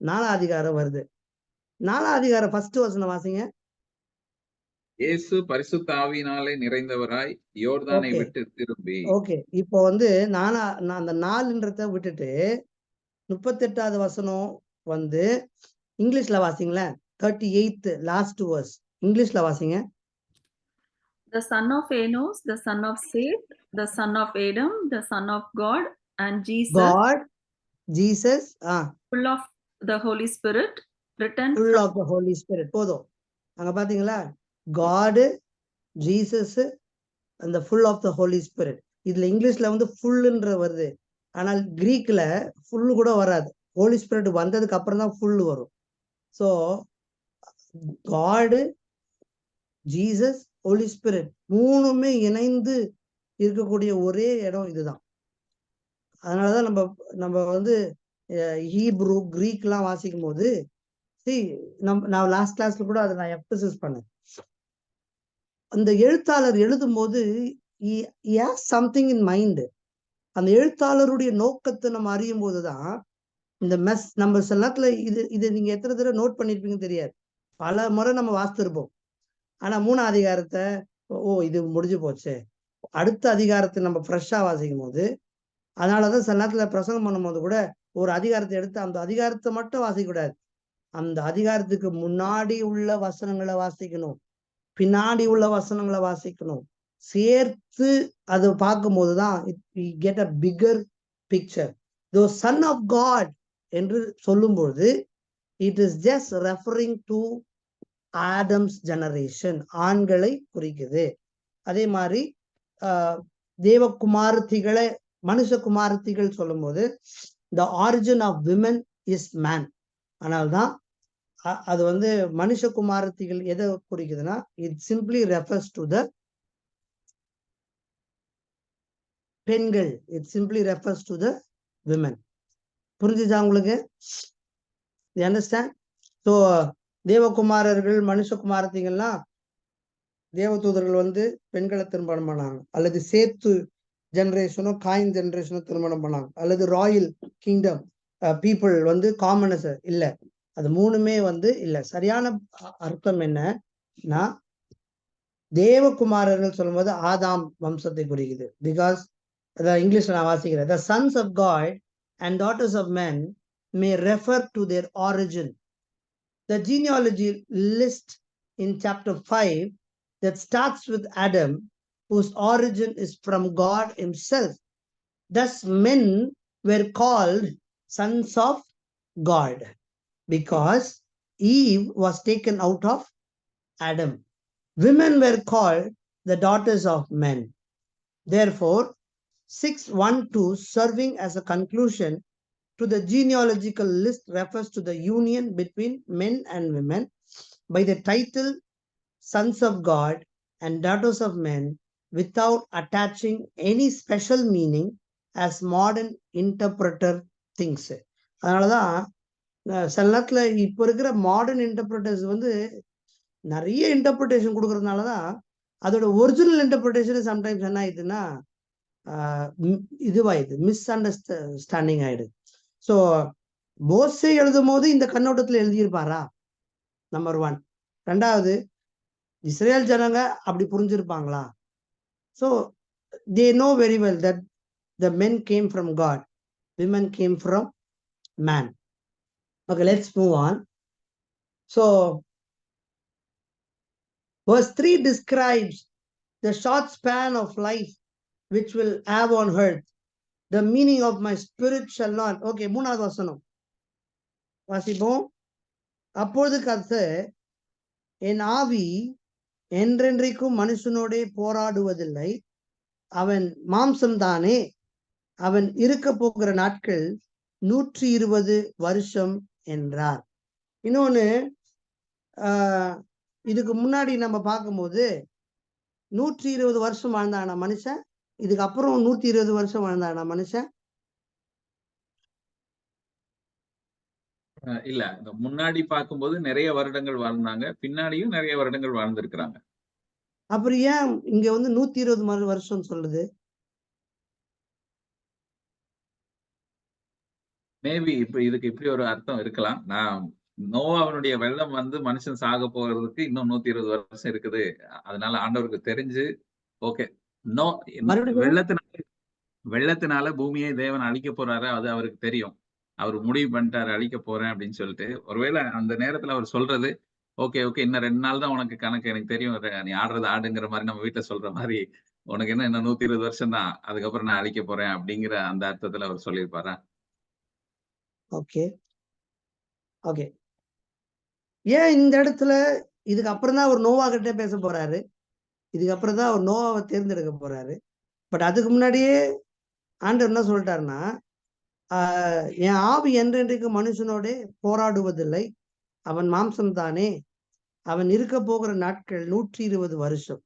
4ஆம் அதிகாரம் வருது. 4ஆம் அதிகாரம் ஃபர்ஸ்ட் வசனம் வாசிங்க. இயேசு பரிசுத்த ஆவியினாலே நிறைந்தவராய் யோர்தானை விட்டு திரும்பி. ஓகே, இப்போ வந்து நான் அந்த 4ன்றத விட்டுட்டு 38வது வசனம் வந்து இங்கிலீஷ்ல வாசிங்களேன். 38th லாஸ்ட் வேர்ஸ் இங்கிலீஷ்ல வாசிங்க. The son of Enos, the son of Seth, the son of Adam, the son of God, and Jesus, full of the Holy Spirit, written full of the Holy Spirit. போதும், அங்க பாத்தீங்களா? God, Jesus and the full of the Holy Spirit. இதுல இங்கிலீஷ்ல வந்து ஃபுல்லுன்ற வருது. ஆனால் கிரீக்ல ஃபுல்லு கூட வராது. ஹோலி ஸ்பிரிட் வந்ததுக்கு அப்புறம் தான் ஃபுல் வரும். ஸோ காடு, ஜீசஸ், ஹோலி ஸ்பிரிட் மூணுமே இணைந்து இருக்கக்கூடிய ஒரே இடம் இதுதான். அதனாலதான் நம்ம வந்து ஹீப்ரு, கிரீக் எல்லாம் வாசிக்கும் போது நான் லாஸ்ட் கிளாஸ்ல கூட அதை நான் எம்பசிஸ் பண்ணேன். அந்த எழுத்தாளர் எழுதும் போது சம்திங் இன் மைண்ட். அந்த எழுத்தாளருடைய நோக்கத்தை நம்ம அறியும் போதுதான் இந்த நம்ம சில நேரத்துல இது நீங்க எத்தனை தடவை நோட் பண்ணிருப்பீங்கன்னு தெரியாது. பல முறை நம்ம வாசித்திருப்போம். ஆனா 3ஆம் அதிகாரத்தை இது முடிஞ்சு போச்சு, அடுத்த அதிகாரத்தை நம்ம ஃப்ரெஷ்ஷா வாசிக்கும் போது, அதனாலதான் சில நேரத்துல பிரசங்கம் பண்ணும் போது கூட ஒரு அதிகாரத்தை எடுத்து அந்த அதிகாரத்தை மட்டும் வாசிக்க கூடாது. அந்த அதிகாரத்துக்கு முன்னாடி உள்ள வசனங்களை வாசிக்கணும், பின்னாடி உள்ள வசனங்களை வாசிக்கணும். சேர்த்து அதை பார்க்கும் போதுதான் get a bigger picture. Though son of God என்று சொல்லும்போது it is just referring to Adam's generation, ஆண்களை குறிக்குது. அதே மாதிரி தேவகுமாரத்திகளை மனுஷகுமாரத்திகள் சொல்லும் போது the origin of women is man. அதனால்தான் அது வந்து மனுஷகுமாரத்திகள் எதை குறிக்குதுன்னா it simply refers to the பெண்கள், it simply refers to the women. புரிஞ்சுச்சா உங்களுக்கு? You understand? ஸோ தேவகுமாரர்கள், மனுஷகுமாரத்திகள்லாம் தேவதூதர்கள் வந்து பெண்களை திருமணம் பண்ணாங்க, அல்லது சேத்து ஜெனரேஷனோ காயின் ஜெனரேஷனோ திருமணம் பண்ணாங்க, அல்லது ராயல் கிங்டம் பீப்புள் வந்து காமனஸ் இல்ல. அது மூணுமே வந்து இல்ல. சரியான அர்த்தம் என்னன்னா தேவகுமாரர்கள் சொல்லும் போது ஆதாம் வம்சத்தை குறிக்குது. பிகாஸ் இங்கிலீஷ்ல நான் வாசிக்கிறேன். The sons of God and daughters of men may refer to their origin. The genealogy list in chapter 5 that starts with Adam, whose origin is from God himself. Thus men were called sons of God because Eve was taken out of Adam. Women were called the daughters of men. Therefore 6:1-2 serving as a conclusion to the genealogical list refers to the union between men and women by the title sons of God and daughters of men without attaching any special meaning as modern interpreter thinks. அதனாலதான் சில நேரத்துல இப்ப இருக்கிற மாடர்ன் இன்டர்பிரட்டர்ஸ் வந்து நிறைய இன்டர்பிரிட்டேஷன் கொடுக்கறதுனாலதான் அதோட ஒரிஜினல் இன்டர்பிரிட்டேஷன் சம்டைம்ஸ் என்ன ஆயிடுதுன்னா இதுவாயிடுது, மிஸ் அண்டர்ஸ்டாண்டிங் ஆயிடுது. ஸோ மோசே எழுதும் போது இந்த கண்ணோட்டத்தில் எழுதியிருப்பாரா? நம்பர் 1. 2வது, இஸ்ரேல் ஜனங்க அப்படி புரிஞ்சிருப்பாங்களா? So they know very well that the men came from God, women came from man. Okay, let's move on. So verse 3 describes the short span of life which will have on earth. The meaning of my spirit shall not. Okay, 3வது வசனம் வாசிப்போம். அப்பொழுது கர்த்தர், என் ஆவி என்றென்றைக்கும் மனுஷனோடே போராடுவதில்லை, அவன் மாம்சம்தானே, அவன் இருக்க போகிற நாட்கள் 120 வருஷம் என்றார். இன்னொன்னு, இதுக்கு முன்னாடி நம்ம பார்க்கும்போது 120 வருஷம் வாழ்ந்தானா மனுஷன், இதுக்கு அப்புறம் 120 வருஷம் வாழ்ந்தானா மனுஷன்? இல்ல, முன்னாடி பார்க்கும்போது நிறைய வருடங்கள் வாழ்ந்தாங்க, பின்னாடியும் நிறைய வருடங்கள் வாழ்ந்திருக்கிறாங்க. அப்புறம் ஏன் இங்க வந்து 120 வருஷம் சொல்லுது? மேபி இப்ப இதுக்கு இப்படி ஒரு அர்த்தம் இருக்கலாம். நான் நோவாவினுடைய வெள்ளம் வந்து மனுஷன் சாக போறதுக்கு இன்னும் 120 வருஷம் இருக்குது, அதனால ஆண்டவருக்கு தெரிஞ்சு ஓகே நோ வெள்ளத்தினால பூமியை தேவன் அழிக்க போறாரு, அது அவருக்கு தெரியும். அவர் முடிவு பண்ணிட்டாரு அழிக்க போறேன் அப்படின்னு சொல்லிட்டு. ஒருவேளை அந்த நேரத்துல அவர் சொல்றது ஓகே இன்னும் 2 நாள் தான் உனக்கு கணக்கு, எனக்கு தெரியும், நீ ஆடுறது ஆடுங்கிற மாதிரி நம்ம வீட்டுல சொல்ற மாதிரி, உனக்கு என்ன இன்னும் 120 வருஷம் தான், அதுக்கப்புறம் நான் அழிக்க போறேன் அப்படிங்கிற அந்த அர்த்தத்துல அவர் சொல்லியிருப்பாரா? ஓகே ஓகே ஏன் இந்த இடத்துல இதுக்கு அப்புறம் தான் அவர் நோவா கிட்ட பேச போறாரு, இதுக்கப்புறம் தான் அவர் நோவாவை தேர்ந்தெடுக்க போறாரு. பட் அதுக்கு முன்னாடியே ஆண்டவர் என்ன சொல்லிட்டாருன்னா, என் ஆவி என்றென்றைக்கு மனுஷனோட போராடுவதில்லை, அவன் மாம்சம் தானே, அவன் இருக்க போகிற நாட்கள் 120 வருஷம்.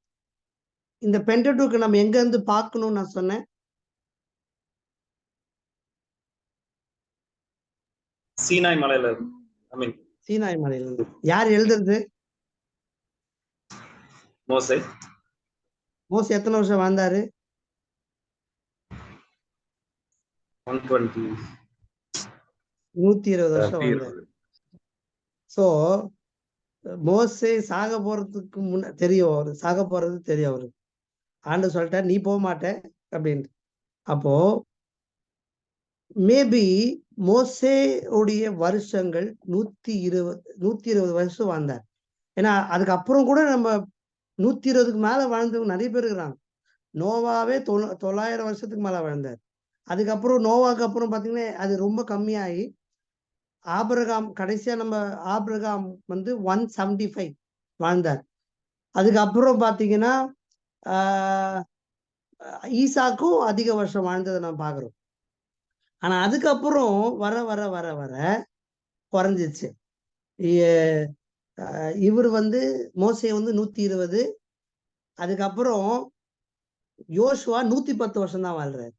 இந்த பென்டடூக்கு நம்ம எங்க இருந்து பார்க்கணும்னு நான் சொன்னேன்? சீனாய் மலையில. சீனாய் மலையில இருந்து. யார் எழுதுறது? மோசே. மோசே எத்தனை வருஷம் வாழ்ந்தாரு? 120 120 வருஷம் வாழ்ந்தாரு. சோ மோசே சாக போறதுக்கு முன்ன தெரியும், அவரு சாக போறது தெரியும் அவருக்கு. ஆண்டு சொல்லிட்டார் நீ போக மாட்ட அப்படின்ட்டு. அப்போ மேபி மோசே உடைய வருஷங்கள் 120 வருஷம் வாழ்ந்தார். ஏன்னா அதுக்கப்புறம் கூட நம்ம 120க்கு மேல வாழ்ந்தவங்க நிறைய பேர் இருக்கிறாங்க. நோவாவே 900 வருஷத்துக்கு மேல வாழ்ந்தார். அதுக்கப்புறம் நோவாக்கு அப்புறம் பாத்தீங்கன்னா அது ரொம்ப கம்மியாகி ஆபிரகாம், கடைசியா நம்ம ஆபிரகாம் வந்து 175 வாழ்ந்தார். அதுக்கப்புறம் பாத்தீங்கன்னா ஈசாக்கும் அதிக வருஷம் வாழ்ந்ததை நம்ம பாக்குறோம். ஆனா அதுக்கப்புறம் வர வர வர வர குறைஞ்சிச்சு. இவர் வந்து மோசே வந்து 120, அதுக்கப்புறம் யோசுவா 110 வருஷம் தான் வாழ்றாரு.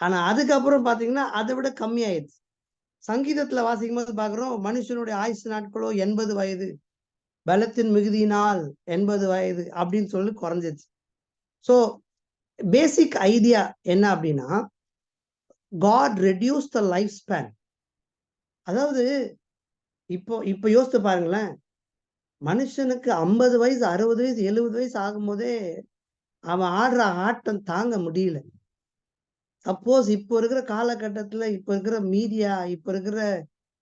ஆனா அதுக்கப்புறம் பாத்தீங்கன்னா அதை விட கம்மி ஆயிடுச்சு. சங்கீதத்துல வாசிக்கும் போது பாக்குறோம், மனுஷனுடைய ஆயுசு நாட்களோ 80 வயது, பலத்தின் மிகுதியினால் 80 வயது அப்படின்னு சொல்லி குறைஞ்சிச்சு. ஸோ பேசிக் ஐடியா என்ன அப்படின்னா, God reduced the life span. அதாவது இப்போ யோசித்து பாருங்களேன், மனுஷனுக்கு 50 வயசு 60 வயசு 70 வயசு ஆகும்போதே அவன் ஆடுற ஆட்டம் தாங்க முடியல. சப்போஸ் இப்போ இருக்கிற காலகட்டத்துல இப்போ இருக்கிற மீடியா இப்போ இருக்கிற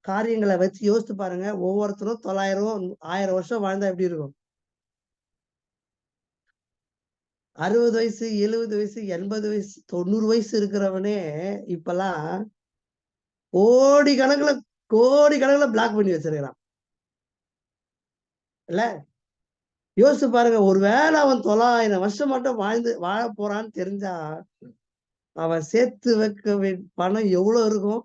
காரியங்களை வச்சு யோசித்து பாருங்க, ஒவ்வொருத்தரும் 900 1000 வருஷம் வாழ்ந்தா எப்படி இருக்கும்? 60 வயசு 70 வயசு 80 வயசு 90 வயசு இருக்கிறவனே இப்பெல்லாம் கோடி கணக்குல பிளாக் பண்ணி வச்சிருக்கிறான் இல்ல? யோசிச்சு பாருங்க, ஒருவேளை அவன் 900 வருஷம் மட்டும் வாழ போறான்னு தெரிஞ்சா அவன் சேர்த்து வைக்க பணம் எவ்வளவு இருக்கும்?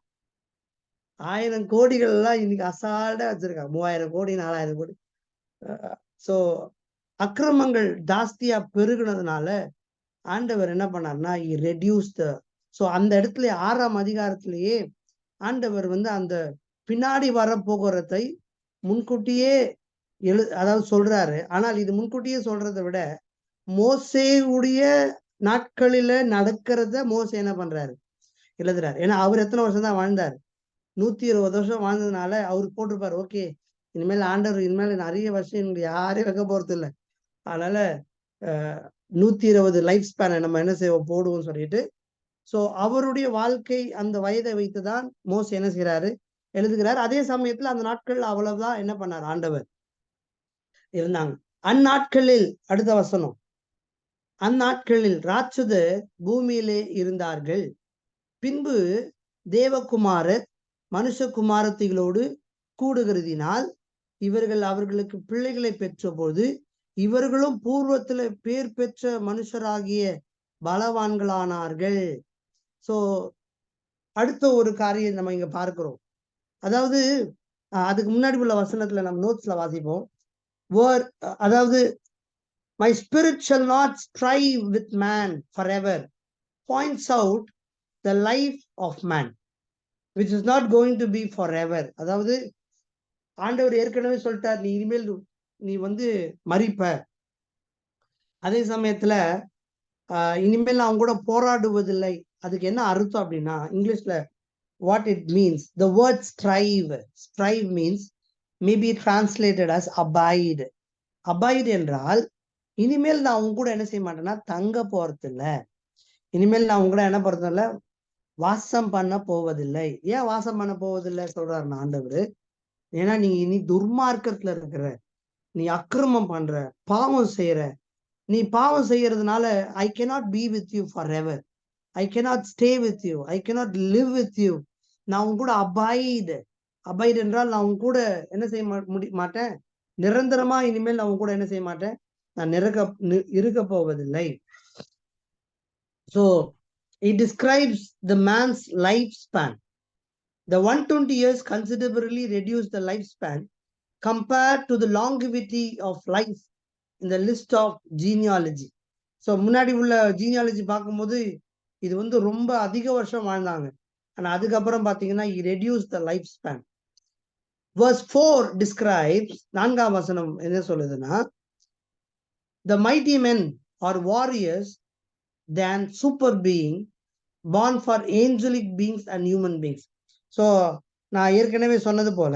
1000 கோடிகள் எல்லாம் இன்னைக்கு அசால்ட்டா வச்சிருக்கான். 3000 கோடி 4000 கோடி. சோ அக்கிரமங்கள் ஜாஸ்தியா பெருகுனதுனால ஆண்டவர் என்ன பண்ணார்னா ரெடியூஸ்ட். ஸோ அந்த இடத்துல 6ஆம் அதிகாரத்திலேயே ஆண்டவர் வந்து அந்த பின்னாடி வர போகிறதை முன்கூட்டியே அதாவது சொல்றாரு. ஆனால் இது முன்கூட்டியே சொல்றதை விட மோசேவுடைய நாட்களில நடக்கிறத மோசே என்ன பண்றாரு, எழுதுறாரு. ஏன்னா அவர் எத்தனை வருஷம் தான் வாழ்ந்தார்? 120 வருஷம் வாழ்ந்ததுனால அவருக்கு போட்டிருப்பாரு, ஓகே இனிமேல் ஆண்டவர் இனிமேல் நிறைய வருஷம் எங்களுக்கு யாரையும் வைக்க போறது இல்லை, அதனால 120 லைஃப் ஸ்பேனை நம்ம என்ன செய்வோம் போடுவோம் சொல்லிட்டு. ஸோ அவருடைய வாழ்க்கை அந்த வயதை வைத்துதான் மோசே என்ன செய்யறாரு, எழுதுகிறார். அதே சமயத்துல அந்த நாட்கள் அவ்வளவுதான் என்ன பண்ணார் ஆண்டவர் இருந்தாங்க. அந்நாட்களில் அடுத்த வசனம், அந்நாட்களில் ராட்சதர் பூமியிலே இருந்தார்கள். பின்பு தேவகுமாரர் மனுஷகுமாரத்திகளோடு கூடுகிறதினால் இவர்கள் அவர்களுக்கு பிள்ளைகளை பெற்றபோது இவர்களும் பூர்வத்துல பேர் பெற்ற மனுஷராகிய பலவான்களானார்கள். சோ அடுத்த ஒரு காரியம் நம்ம இங்க பார்க்கிறோம். அதாவது அதுக்கு முன்னாடி உள்ள வசனத்துல நம்ம நோட்ஸ்ல வாசிப்போம். அதாவது my spirit shall not strive with man forever points out the life of man which is not going to be forever. அதாவது ஆண்டவர் ஏற்கனவே சொல்லிட்டார், நீ இனிமேல் நீ மரிப்ப. அதே சமயத்துல இனிமேல் அவங்க கூட போராடுவதில்லை. அதுக்கு என்ன அர்த்தம் அப்படின்னா, இங்கிலீஷ்ல what it means, the word strive means may be translated as abide. abide என்றால் இனிமேல் நான் அவங்க கூட என்ன செய்ய மாட்டேன்னா தங்க போறது இல்லை, இனிமேல் நான் அவங்க கூட என்ன போறது இல்லை, வாசம் பண்ண போவதில்லை. ஏன் வாசம் பண்ண போவதில்லை சொல்றாரு ஆண்டவர்? ஏன்னா நீ இனி துர்மார்க்கத்துல இருக்கிற, நீ அக்கிரமம் பண்ற, பாவம் செய்யற. நீ பாவம் செய்யறதுனால I cannot be with you forever, I cannot stay with you, I cannot live with you. நான் உங்க கூட abide என்றால் நான் உங்க கூட என்ன செய்ய மாட்டேன், நிரந்தரமா இனிமேல் நான் உங்க கூட என்ன செய்ய மாட்டேன், நான் இருக்க போவதில்லை. So it describes the man's lifespan. The 120 years considerably reduced the lifespan compared to the longevity of life in the list of genealogy. So முன்னாடி உள்ள genealogy பார்க்கும்போது இது ரொம்ப அதிக வருஷம் வாழ்ந்தாங்க. ஆனா அதுக்கப்புறம் பாத்தீங்கன்னா he reduced the lifespan. Verse 4 describes, 4ஆம் வசனம் என்ன சொல்லுதுன்னா, the mighty men are warriors than super being born for angelic beings and human beings. So நான் ஏற்கனவே சொன்னது போல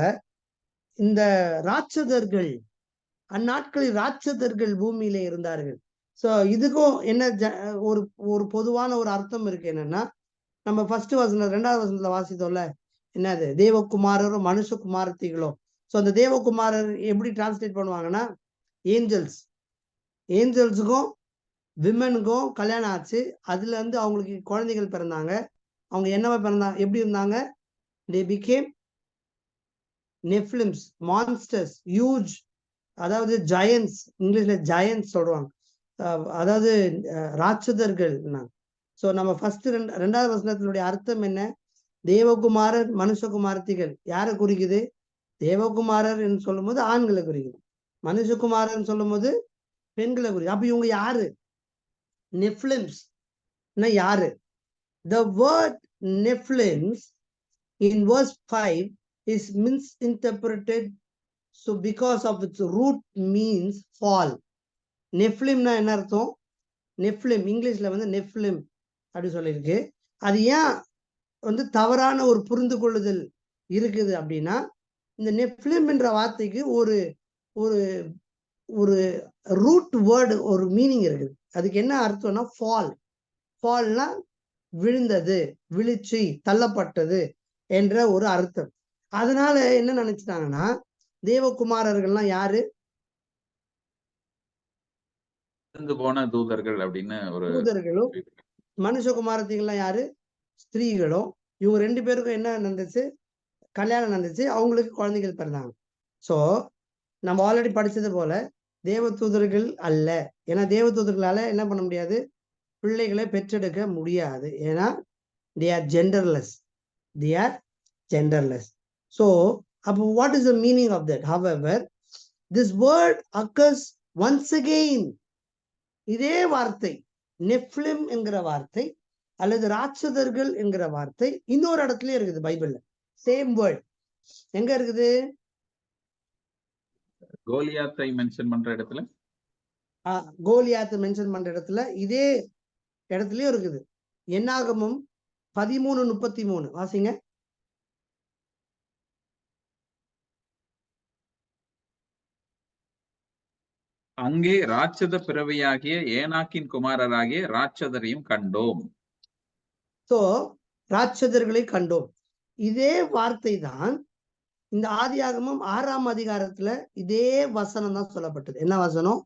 இந்த ராட்சதர்கள், அந்நாட்களில் ராட்சதர்கள் பூமியில இருந்தார்கள். சோ இதுக்கும் என்ன ஒரு பொதுவான ஒரு அர்த்தம் இருக்கு. என்னன்னா, நம்ம ஃபர்ஸ்ட் வசனம் 2ஆவது வசனத்துல வாசித்தோம்ல, என்னது தேவகுமாரரும் மனுஷகுமாரத்திகளும். சோ அந்த தேவகுமாரர் எப்படி டிரான்ஸ்லேட் பண்ணுவாங்கன்னா, ஏஞ்சல்ஸுக்கும் விமனுக்கும் கல்யாணம் ஆச்சு, அதுல அவங்களுக்கு குழந்தைகள் பிறந்தாங்க. அவங்க என்னவா பிறந்தாங்க, எப்படி இருந்தாங்க, they became நெஃப்லிம்ஸ், மான்ஸ்டர்ஸ், ஹியூஜ், அதாவது ஜயன்ஸ், இங்கிலீஷ்ல ஜயன்ஸ் சொல்றாங்க, அதாவது ராட்சதர்கள். சோ நம்ம ஃபர்ஸ்ட் 2ஆவது வசனத்தினுடைய அர்த்தம் என்ன, தேவகுமாரர் மனுஷகுமாரத்திகள் யாரை குறிக்குது, தேவகுமாரர் என்று சொல்லும் போது ஆண்களை குறிக்குது, மனுஷகுமாரர் சொல்லும் போது பெண்களை குறிக்குது. அப்ப இவங்க யாரு, நெஃப்லிம்ஸ் யாரு? The word Nephilims in verse 5 is misinterpreted, so because of its root means fall. நெஃப்லிம்னா என்ன அர்த்தம், நெஃப்லிம் இங்கிலீஷ்ல நெஃப்லிம் அப்படி சொல்லியிருக்கு. அது ஏன் தவறான ஒரு புரிந்து கொள்ளுதல் இருக்குது அப்படின்னா, இந்த நெஃப்லிம் என்ற வார்த்தைக்கு ஒரு ஒரு ஒரு ரூட் வேர்டு, ஒரு மீனிங் இருக்குது. அதுக்கு என்ன அர்த்தம்னா ஃபால்னா விழுந்தது, விழிச்சி, தள்ளப்பட்டது என்ற ஒரு அர்த்தம். அதனால என்ன நினைச்சிட்டாங்கன்னா, தேவகுமாரர்கள்லாம் யாரு, போன தூதர்கள் அப்படின்னு ஒரு தூதர்களும், மனுஷகுமாரத்திகள்லாம் யாரு, ஸ்திரீகளும். இவங்க 2 பேருக்கும் என்ன நடந்துச்சு, கல்யாணம் நடந்துச்சு, அவங்களுக்கு குழந்தைகள் பிறந்தாங்க. சோ நம்ம ஆல்ரெடி படிச்சது போல தேவ தூதர்கள் அல்ல. ஏன்னா தேவ தூதர்களால என்ன பண்ண முடியாது, பிள்ளைகளை பெற்றெடுக்க முடியாது. ஏன்னா they are genderless. So அப்போ what is the meaning of that? However, this word occurs once again. இதே வார்த்தை நெஃப்லிம் என்கிற வார்த்தை அல்லது ராட்சதர்கள் என்கிற வார்த்தை இன்னொரு இடத்துலயே இருக்குது பைபிள்ல. சேம் வேர்ட் எங்க இருக்குது, கோலியாத்தை மென்ஷன் பண்ற இடத்துல கோலியாத்தை மென்ஷன் பண்ற இடத்துல இதே இடத்துலயும் இருக்குது. என்னாகமும் 13:33 வாசிங்க. அங்கே ராட்சத பிறவியாகிய ஏனாக்கின் குமாரராகிய ராட்சதரையும் கண்டோம். சோ ராட்சதர்களை கண்டோம். இதே வார்த்தை தான் இந்த ஆதியாகமம் 6ஆம் அதிகாரத்துல இதே வசனம் தான் சொல்லப்பட்டது. என்ன வசனம்?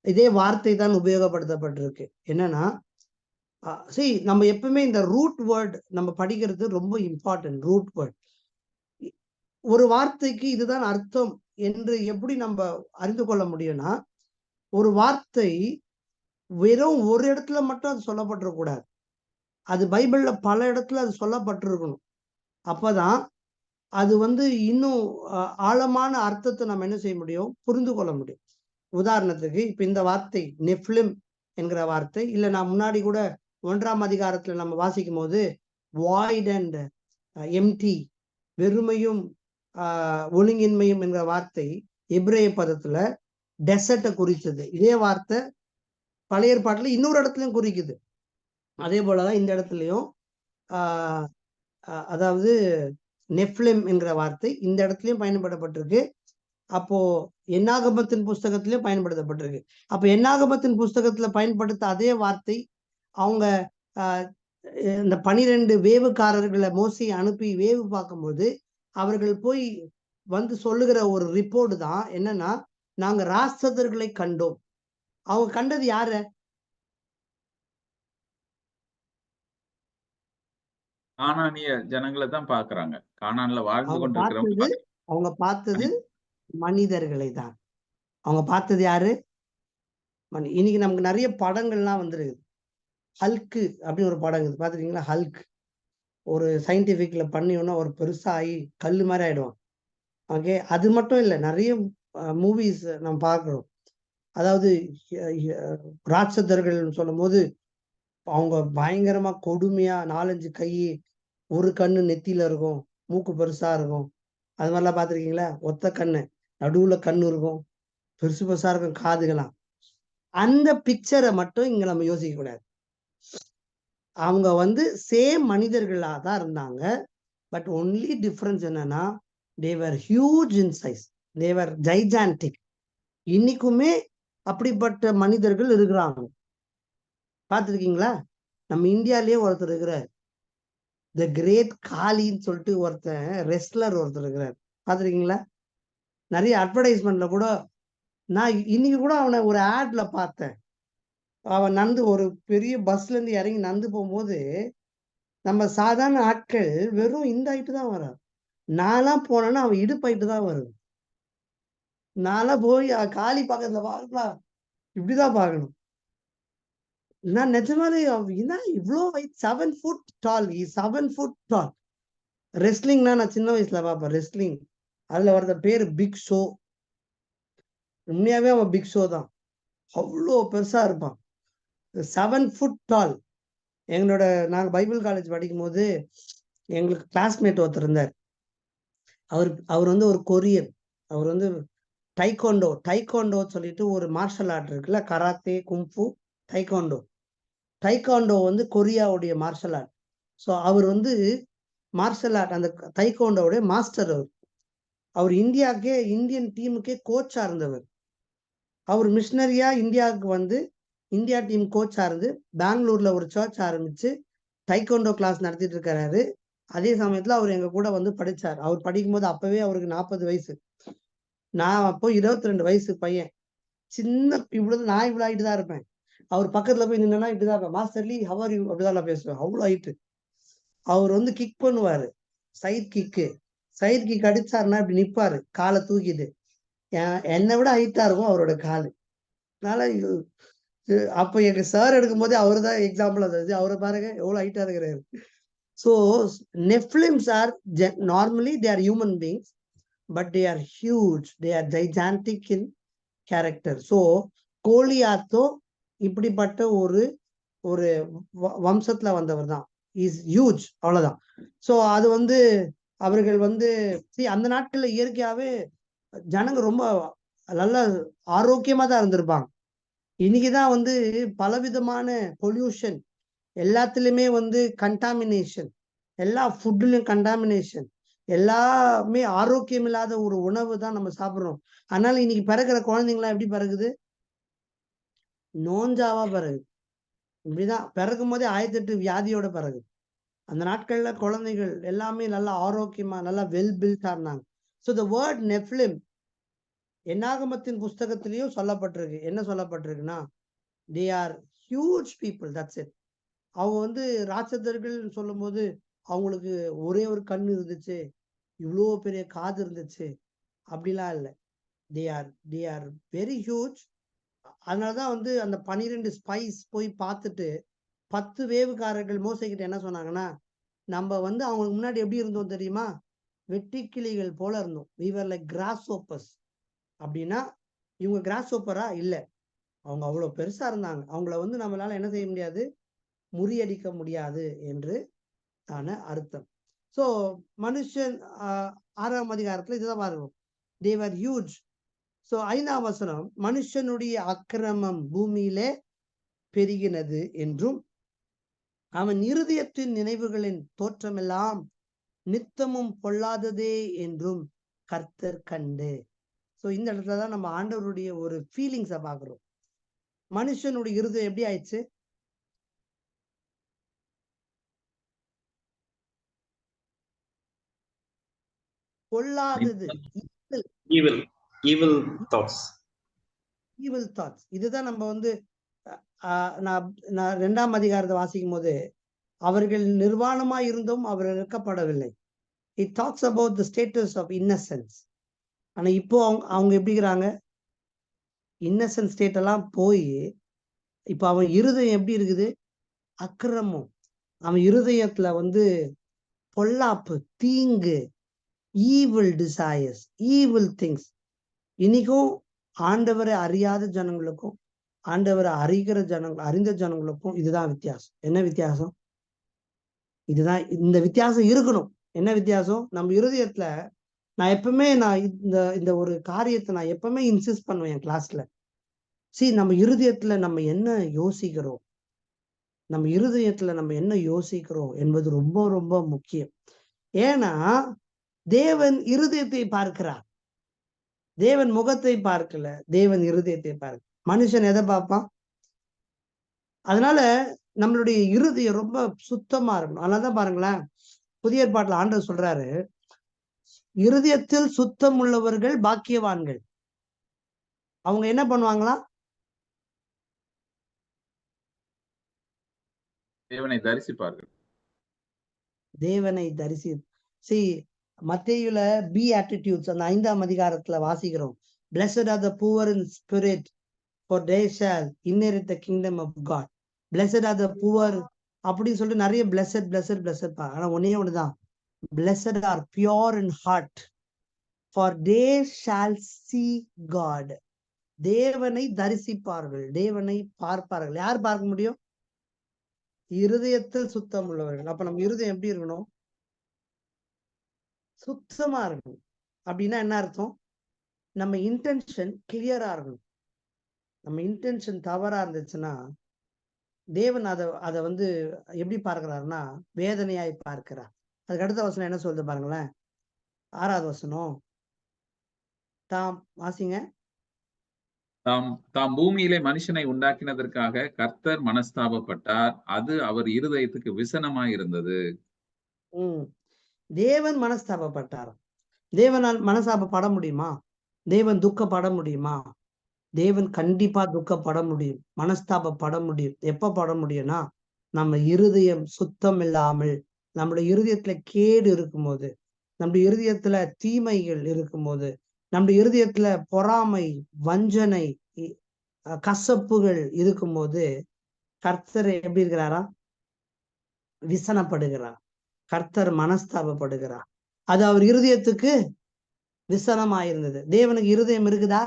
இதே வார்த்தை தான் உபயோகப்படுத்தப்பட்டிருக்கு. என்னன்னா நம்ம எப்பவுமே இந்த ரூட் வேர்ட் நம்ம படிக்கிறது ரொம்ப இம்பார்ட்டன்ட். ரூட் வேர்ட், ஒரு வார்த்தைக்கு இதுதான் அர்த்தம் என்று எப்படி நம்ம அறிந்து கொள்ள முடியும்னா, ஒரு வார்த்தை வெறும் ஒரு இடத்துல மட்டும் அது சொல்லப்பட்டிருக்கூடாது. அது பைபிள்ல பல இடத்துல அது சொல்லப்பட்டிருக்கணும். அப்பதான் அது இன்னும் ஆழமான அர்த்தத்தை நம்ம என்ன செய்ய முடியும், புரிந்து கொள்ள முடியும். உதாரணத்துக்கு இப்ப இந்த வார்த்தை நெஃப்லிம் என்கிற வார்த்தை, இல்ல நான் முன்னாடி கூட 1ஆம் அதிகாரத்துல நம்ம வாசிக்கும் போது வாய்ட் அண்ட் எம்டி, வெறுமையும் ஒழுங்கின்மையும் என்கிற வார்த்தை எபிரேய பதத்துல டெசர்ட்டை குறித்தது. இதே வார்த்தை பழைய ஏற்பாட்டுல இன்னொரு இடத்துலயும் குறிக்குது. அதே போலதான் இந்த இடத்துலயும் அதாவது நெஃப்லிம் என்கிற வார்த்தை இந்த இடத்துலயும் பயன்படுத்தப்பட்டிருக்கு. அப்போ என்னாகமத்தின் புஸ்தகத்திலயும் பயன்படுத்தப்பட்டிருக்கு. அப்ப என்னாகமத்தின் புஸ்தகத்துல பயன்படுத்த அதே வார்த்தை அவங்க இந்த 12 வேவுக்காரர்களை மோசே அனுப்பி வேவு பார்க்கும்போது அவர்கள் போய் சொல்லுகிற ஒரு ரிப்போர்ட் தான் என்னன்னா, நாங்க ராட்சதர்களை கண்டோம். அவங்க கண்டது யார? கானானிய ஜனங்களை தான் பாக்குறாங்க. கானான்ல வாழ்ந்து கொண்டிருக்கிறவங்க. அவங்க பார்த்தது மனிதர்களை தான். அவங்க பார்த்தது யாரு? இன்னைக்கு நமக்கு நிறைய படங்கள்லாம் வந்துருக்குது. ஹல்க் அப்படின்னு ஒரு படம் இருக்குது, பாத்துருக்கீங்களா? ஹல்க் ஒரு சயின்டிபிக்ல பண்ணியோன்னா ஒரு பெருசாகி கல்லு மாதிரி ஆயிடுவான். ஓகே, அது மட்டும் இல்லை, நிறைய மூவிஸ் நம்ம பார்க்கிறோம். அதாவது ராட்சதர்கள் சொல்லும் போது அவங்க பயங்கரமா கொடுமையா 4-5 கை, ஒரு கண்ணு நெத்தியில இருக்கும், மூக்கு பெருசா இருக்கும். அது மாதிரிலாம் பார்த்துருக்கீங்களா? ஒத்த கண்ணு, நடுவுல கண்ணு இருக்கும், பெருசு பெருசா இருக்கும் காதுகளாம். அந்த பிக்சரை மட்டும் இங்க நம்ம யோசிக்க கூடாது. அவங்க சேம் மனிதர்களா தான் இருந்தாங்க. பட் ஒன்லி டிஃபரன்ஸ் என்னன்னா, they were huge in size, they were gigantic. இன்னைக்குமே அப்படிப்பட்ட மனிதர்கள் இருக்கிறாங்க. பார்த்துருக்கீங்களா? நம்ம இந்தியாலேயே ஒருத்தர் இருக்கிறார், த கிரேட் காலின்னு சொல்லிட்டு ஒருத்தன் ரெஸ்லர் ஒருத்தர் இருக்கிறார். பார்த்துருக்கீங்களா? நிறைய அட்வர்டைஸ்மெண்ட்ல கூட நான் இன்னைக்கு கூட அவனை ஒரு ஆட்ல பார்த்தேன். அவன் ஒரு பெரிய பஸ்ல இருந்து இறங்கி நடந்து போகும்போது நம்ம சாதாரண ஆட்கள் வெறும் இந்த ஹைட்டு தான் வரும். நான்லாம் போனேன்னா அவன் இடுப்பு ஹைட்டு தான் வரும். நான்லாம் போய் காலி பக்கத்துல பார்க்கலாம், இப்படிதான் பார்க்கணும். நான் நிஜமாலே இவ்வளோ 7 foot tall, 7 foot tall. ரெஸ்லிங்னா நான் சின்ன வயசுல பார்ப்பேன் ரெஸ்லிங். அதுல ஒருத்த பேரு பிக் ஷோ. உண்மையாவே அவன் பிக் ஷோ தான். அவ்வளோ பெருசா இருப்பான், 7 foot tall. நாங்க பைபிள் காலேஜ் படிக்கும் போது எங்களுக்கு கிளாஸ்மேட் ஒருத்தர் இருந்தார். அவர் ஒரு கொரியன். அவர் டைகோண்டோ சொல்லிட்டு ஒரு மார்ஷல் ஆர்ட் இருக்குல்ல, கராத்தே, கும்ஃபு, டைகோண்டோ கொரியாவுடைய மார்ஷல் ஆர்ட். ஸோ அவர் மார்ஷல் ஆர்ட் அந்த டைகோண்டோடைய மாஸ்டர். அவர் இந்தியன் டீமுக்கே கோச்சா இருந்தவர். அவர் மிஷினரியா இந்தியாவுக்கு இந்தியா டீம் கோச்சா இருந்து பெங்களூர்ல ஒரு சர்ச் ஆரம்பிச்சு டைகோண்டோ கிளாஸ் நடத்திட்டு இருக்காரு. அதே சமயத்துல அவர் எங்க கூட படிச்சார். அவர் படிக்கும் போது அப்பவே அவருக்கு 40 வயசு, நான் அப்போ 22 வயசு பையன், சின்ன இவ்வளவு, நான் இவ்வளவு ஹைட்டு தான் இருப்பேன். அவர் பக்கத்துல போய் நின்னா இப்படிதான் இருப்பேன், மாஸ்டர்லி ஹவர் யூ அப்படிதான் நான் பேசுவேன். அவ்வளவு ஹைட்டு. அவர் கிக் பண்ணுவாரு, சைட் கிக் அடிச்சாருன்னா இப்படி நிப்பாரு, காலை தூக்கிட்டு. என்னை விட ஹைட்டா இருக்கும் அவரோட காலு. அதனால அப்ப எங்க சார் எடுக்கும் போதே அவரு தான் எக்ஸாம்பிள். அது அவரை பாருங்க எவ்வளவு ஹைட்டா இருக்கிறாரு. So nephilims are normally they are human beings, but they are huge, they are gigantic in character. So கோலியாத்தோ இப்படிப்பட்ட ஒரு வம்சத்துல வந்தவர் தான், இஸ் ஹியூஜ், அவ்வளவுதான். ஸோ அது அவர்கள் அந்த நாட்கள்ல இயற்கையாவே ஜனங்க ரொம்ப நல்ல ஆரோக்கியமா தான் இருந்திருப்பாங்க. இன்னைக்குதான் வந்து பலவிதமான பொல்யூஷன், எல்லாத்துலயுமே வந்து கண்டாமினேஷன், எல்லா ஃபுட்லயும் கண்டாமினேஷன், எல்லாமே ஆரோக்கியம் இல்லாத ஒரு உணவு தான் நம்ம சாப்பிடுறோம். அதனால இன்னைக்கு பிறகுற குழந்தைங்களாம் எப்படி பிறகுது? நோஞ்சாவா பிறகு. இப்படிதான் பிறக்கும் போதே 1008 வியாதியோட பிறகு. அந்த நாட்கள்ல குழந்தைகள் எல்லாமே நல்லா ஆரோக்கியமா நல்லா வெல் பில்டா இருந்தாங்க. ஸோ த வேர்ட் நெஃப்லிம் என்னாகமத்தின் புஸ்தகத்திலையும் சொல்லப்பட்டிருக்கு. என்ன சொல்லப்பட்டிருக்குன்னா, they are huge people, that's it. அவங்க வந்து ராட்சதர்கள் சொல்லும்போது அவங்களுக்கு ஒரே ஒரு கண் இருந்துச்சு, இவ்வளோ பெரிய காது இருந்துச்சு, அப்படிலாம் இல்லை. They are very huge. அதனாலதான் வந்து அந்த 12 ஸ்பைஸ் போய் பார்த்துட்டு 10 வேவுக்காரர்கள் மோசைக்கிட்ட என்ன சொன்னாங்கன்னா, நம்ம வந்து அவங்களுக்கு முன்னாடி எப்படி இருந்தோம் தெரியுமா? வெட்டுக்கிளிகள் போல இருந்தோம். we were like grasshoppers. அப்படின்னா இவங்க கிராஸ்ஹோப்பரா? இல்லை, அவங்க அவ்வளவு பெருசா இருந்தாங்க. அவங்கள வந்து நம்மளால என்ன செய்ய முடியாது? முறியடிக்க முடியாது என்று ஆன அர்த்தம். சோ மனுஷன் 6ஆம் அதிகாரத்துல இதுதான் பாருங்க, they were huge. சோ 5ஆம் வசனம், மனுஷனுடைய அக்கிரமம் பூமியிலே பெருகினது என்றும் அவன் இருதயத்தின் நினைவுகளின் தோற்றமெல்லாம் நித்தமும் பொல்லாததே என்றும் கர்த்தர் கண்டு. சோ இந்த இடத்துலதான் நம்ம ஆண்டவருடைய ஒரு ஃபீலிங்ஸை பாக்குறோம். மனுஷனுடைய இருதயம் எப்படி ஆயிடுச்சு? பொல்லாதது, evil thoughts. Evil thoughts. இதுதான் நம்ம வந்து நான் 2ஆம் அதிகாரத்தை வாசிக்கும் போது, அவர்கள் நிர்வாணமா இருந்தும் அவர் இறக்கப்படவில்லை. It talks about the status of innocence. ஆனா இப்போ அவங்க எப்படி இருக்கிறாங்க? இன்னசென்ட் ஸ்டேட் எல்லாம் போய் இப்ப அவன் இருதயம் எப்படி இருக்குது? அக்கிரமம். அவன் இருதயத்துல வந்து பொல்லாப்பு, தீங்கு, ஈவில் டிசையர்ஸ், ஈவில் திங்ஸ். இன்னைக்கும் ஆண்டவரை அறியாத ஜனங்களுக்கும் ஆண்டவரை அறிந்த ஜனங்களுக்கும் இதுதான் வித்தியாசம். என்ன வித்தியாசம்? இதுதான், இந்த வித்தியாசம் இருக்கணும். என்ன வித்தியாசம்? நம்ம இருதயத்துல நான் எப்பவுமே இந்த ஒரு காரியத்தை நான் எப்பவுமே இன்சிஸ்ட் பண்ணுவேன் என் கிளாஸ்ல. நம்ம இருதயத்துல நம்ம என்ன யோசிக்கிறோம், நம்ம இருதயத்துல நம்ம என்ன யோசிக்கிறோம் என்பது ரொம்ப ரொம்ப முக்கியம். ஏன்னா தேவன் இருதயத்தை பார்க்கிறார். தேவன் முகத்தை பார்க்கல, தேவன் இருதயத்தை பார்க்க. மனுஷன் எதை பார்ப்பான்? அதனால நம்மளுடைய இருதயம் ரொம்ப சுத்தமா இருக்கணும். அதனாலதான் பாருங்களேன், புதிய ஏற்பாட்டுல ஆண்டவர் சொல்றாரு, இருதயத்தில் சுத்தம் உள்ளவர்கள் பாக்கியவான்கள். அவங்க என்ன பண்ணுவாங்களா? தேவனை தரிசிப்பார்கள். தேவனை மத்தேயுல Beatitudes அந்த 5ஆம் அதிகாரத்துல வாசிக்கிறோம். Blessed are the poor in spirit, for they shall inherit the kingdom of God. Blessed are the poor அப்படின்னு சொல்லிட்டு நிறைய blessed பா. ஆனா ஒன்னே ஒண்ணுதான், blessed are pure in heart, for they shall see God. தேவனை தரிசிப்பார்கள், தேவனை பார்ப்பார்கள். யார் பார்க்க முடியும்? இருதயத்தில் சுத்தம் உள்ளவர்கள். அப்ப நம்ம இருதயம் எப்படி இருக்கணும்? சுத்தமா இருக்கணும். அப்படின்னா என்ன அர்த்தம்? நம்ம இன்டென்ஷன் கிளியரா இருக்கணும். நம்ம இன்டென்ஷன் தவறா இருந்துச்சுன்னா தேவன் அதை வந்து எப்படி பார்க்கிறாருன்னா வேதனையாய் பார்க்கிறார். அதுக்கு அடுத்த வசனம் என்ன சொல்லுது பாருங்களேன், 6வது வசனம். தாம் வாசிங்க. தாம் பூமியிலே மனுஷனை உண்டாக்கினதற்காக கர்த்தர் மனஸ்தாபப்பட்டார், அது அவர் இருதயத்துக்கு விசனமாய் இருந்தது. தேவன் மனஸ்தாபப்பட்டார். தேவனால் மனஸ்தாபப்பட முடியுமா? தேவன் துக்கப்பட முடியுமா? தேவன் கண்டிப்பா துக்கப்பட முடியும், மனஸ்தாபப்பட முடியும். எப்ப பட முடியும்னா, நம்ம இருதயம் சுத்தம் இல்லாமல், நம்முடைய இருதயத்துல கேடு இருக்கும்போது, நம்முடைய இருதயத்துல தீமைகள் இருக்கும்போது, நம்முடைய இருதயத்துல பொறாமை, வஞ்சனை, கசப்புகள் இருக்கும்போது கர்த்தர் எப்படி இருக்கிறாரா? விசனப்படுகிறார். கர்த்தர் மனஸ்தாபப்படுகிறார். அது அவர் இருதயத்துக்கு விசனமாயிருந்தது. தேவனுக்கு இருதயம் இருக்குதா?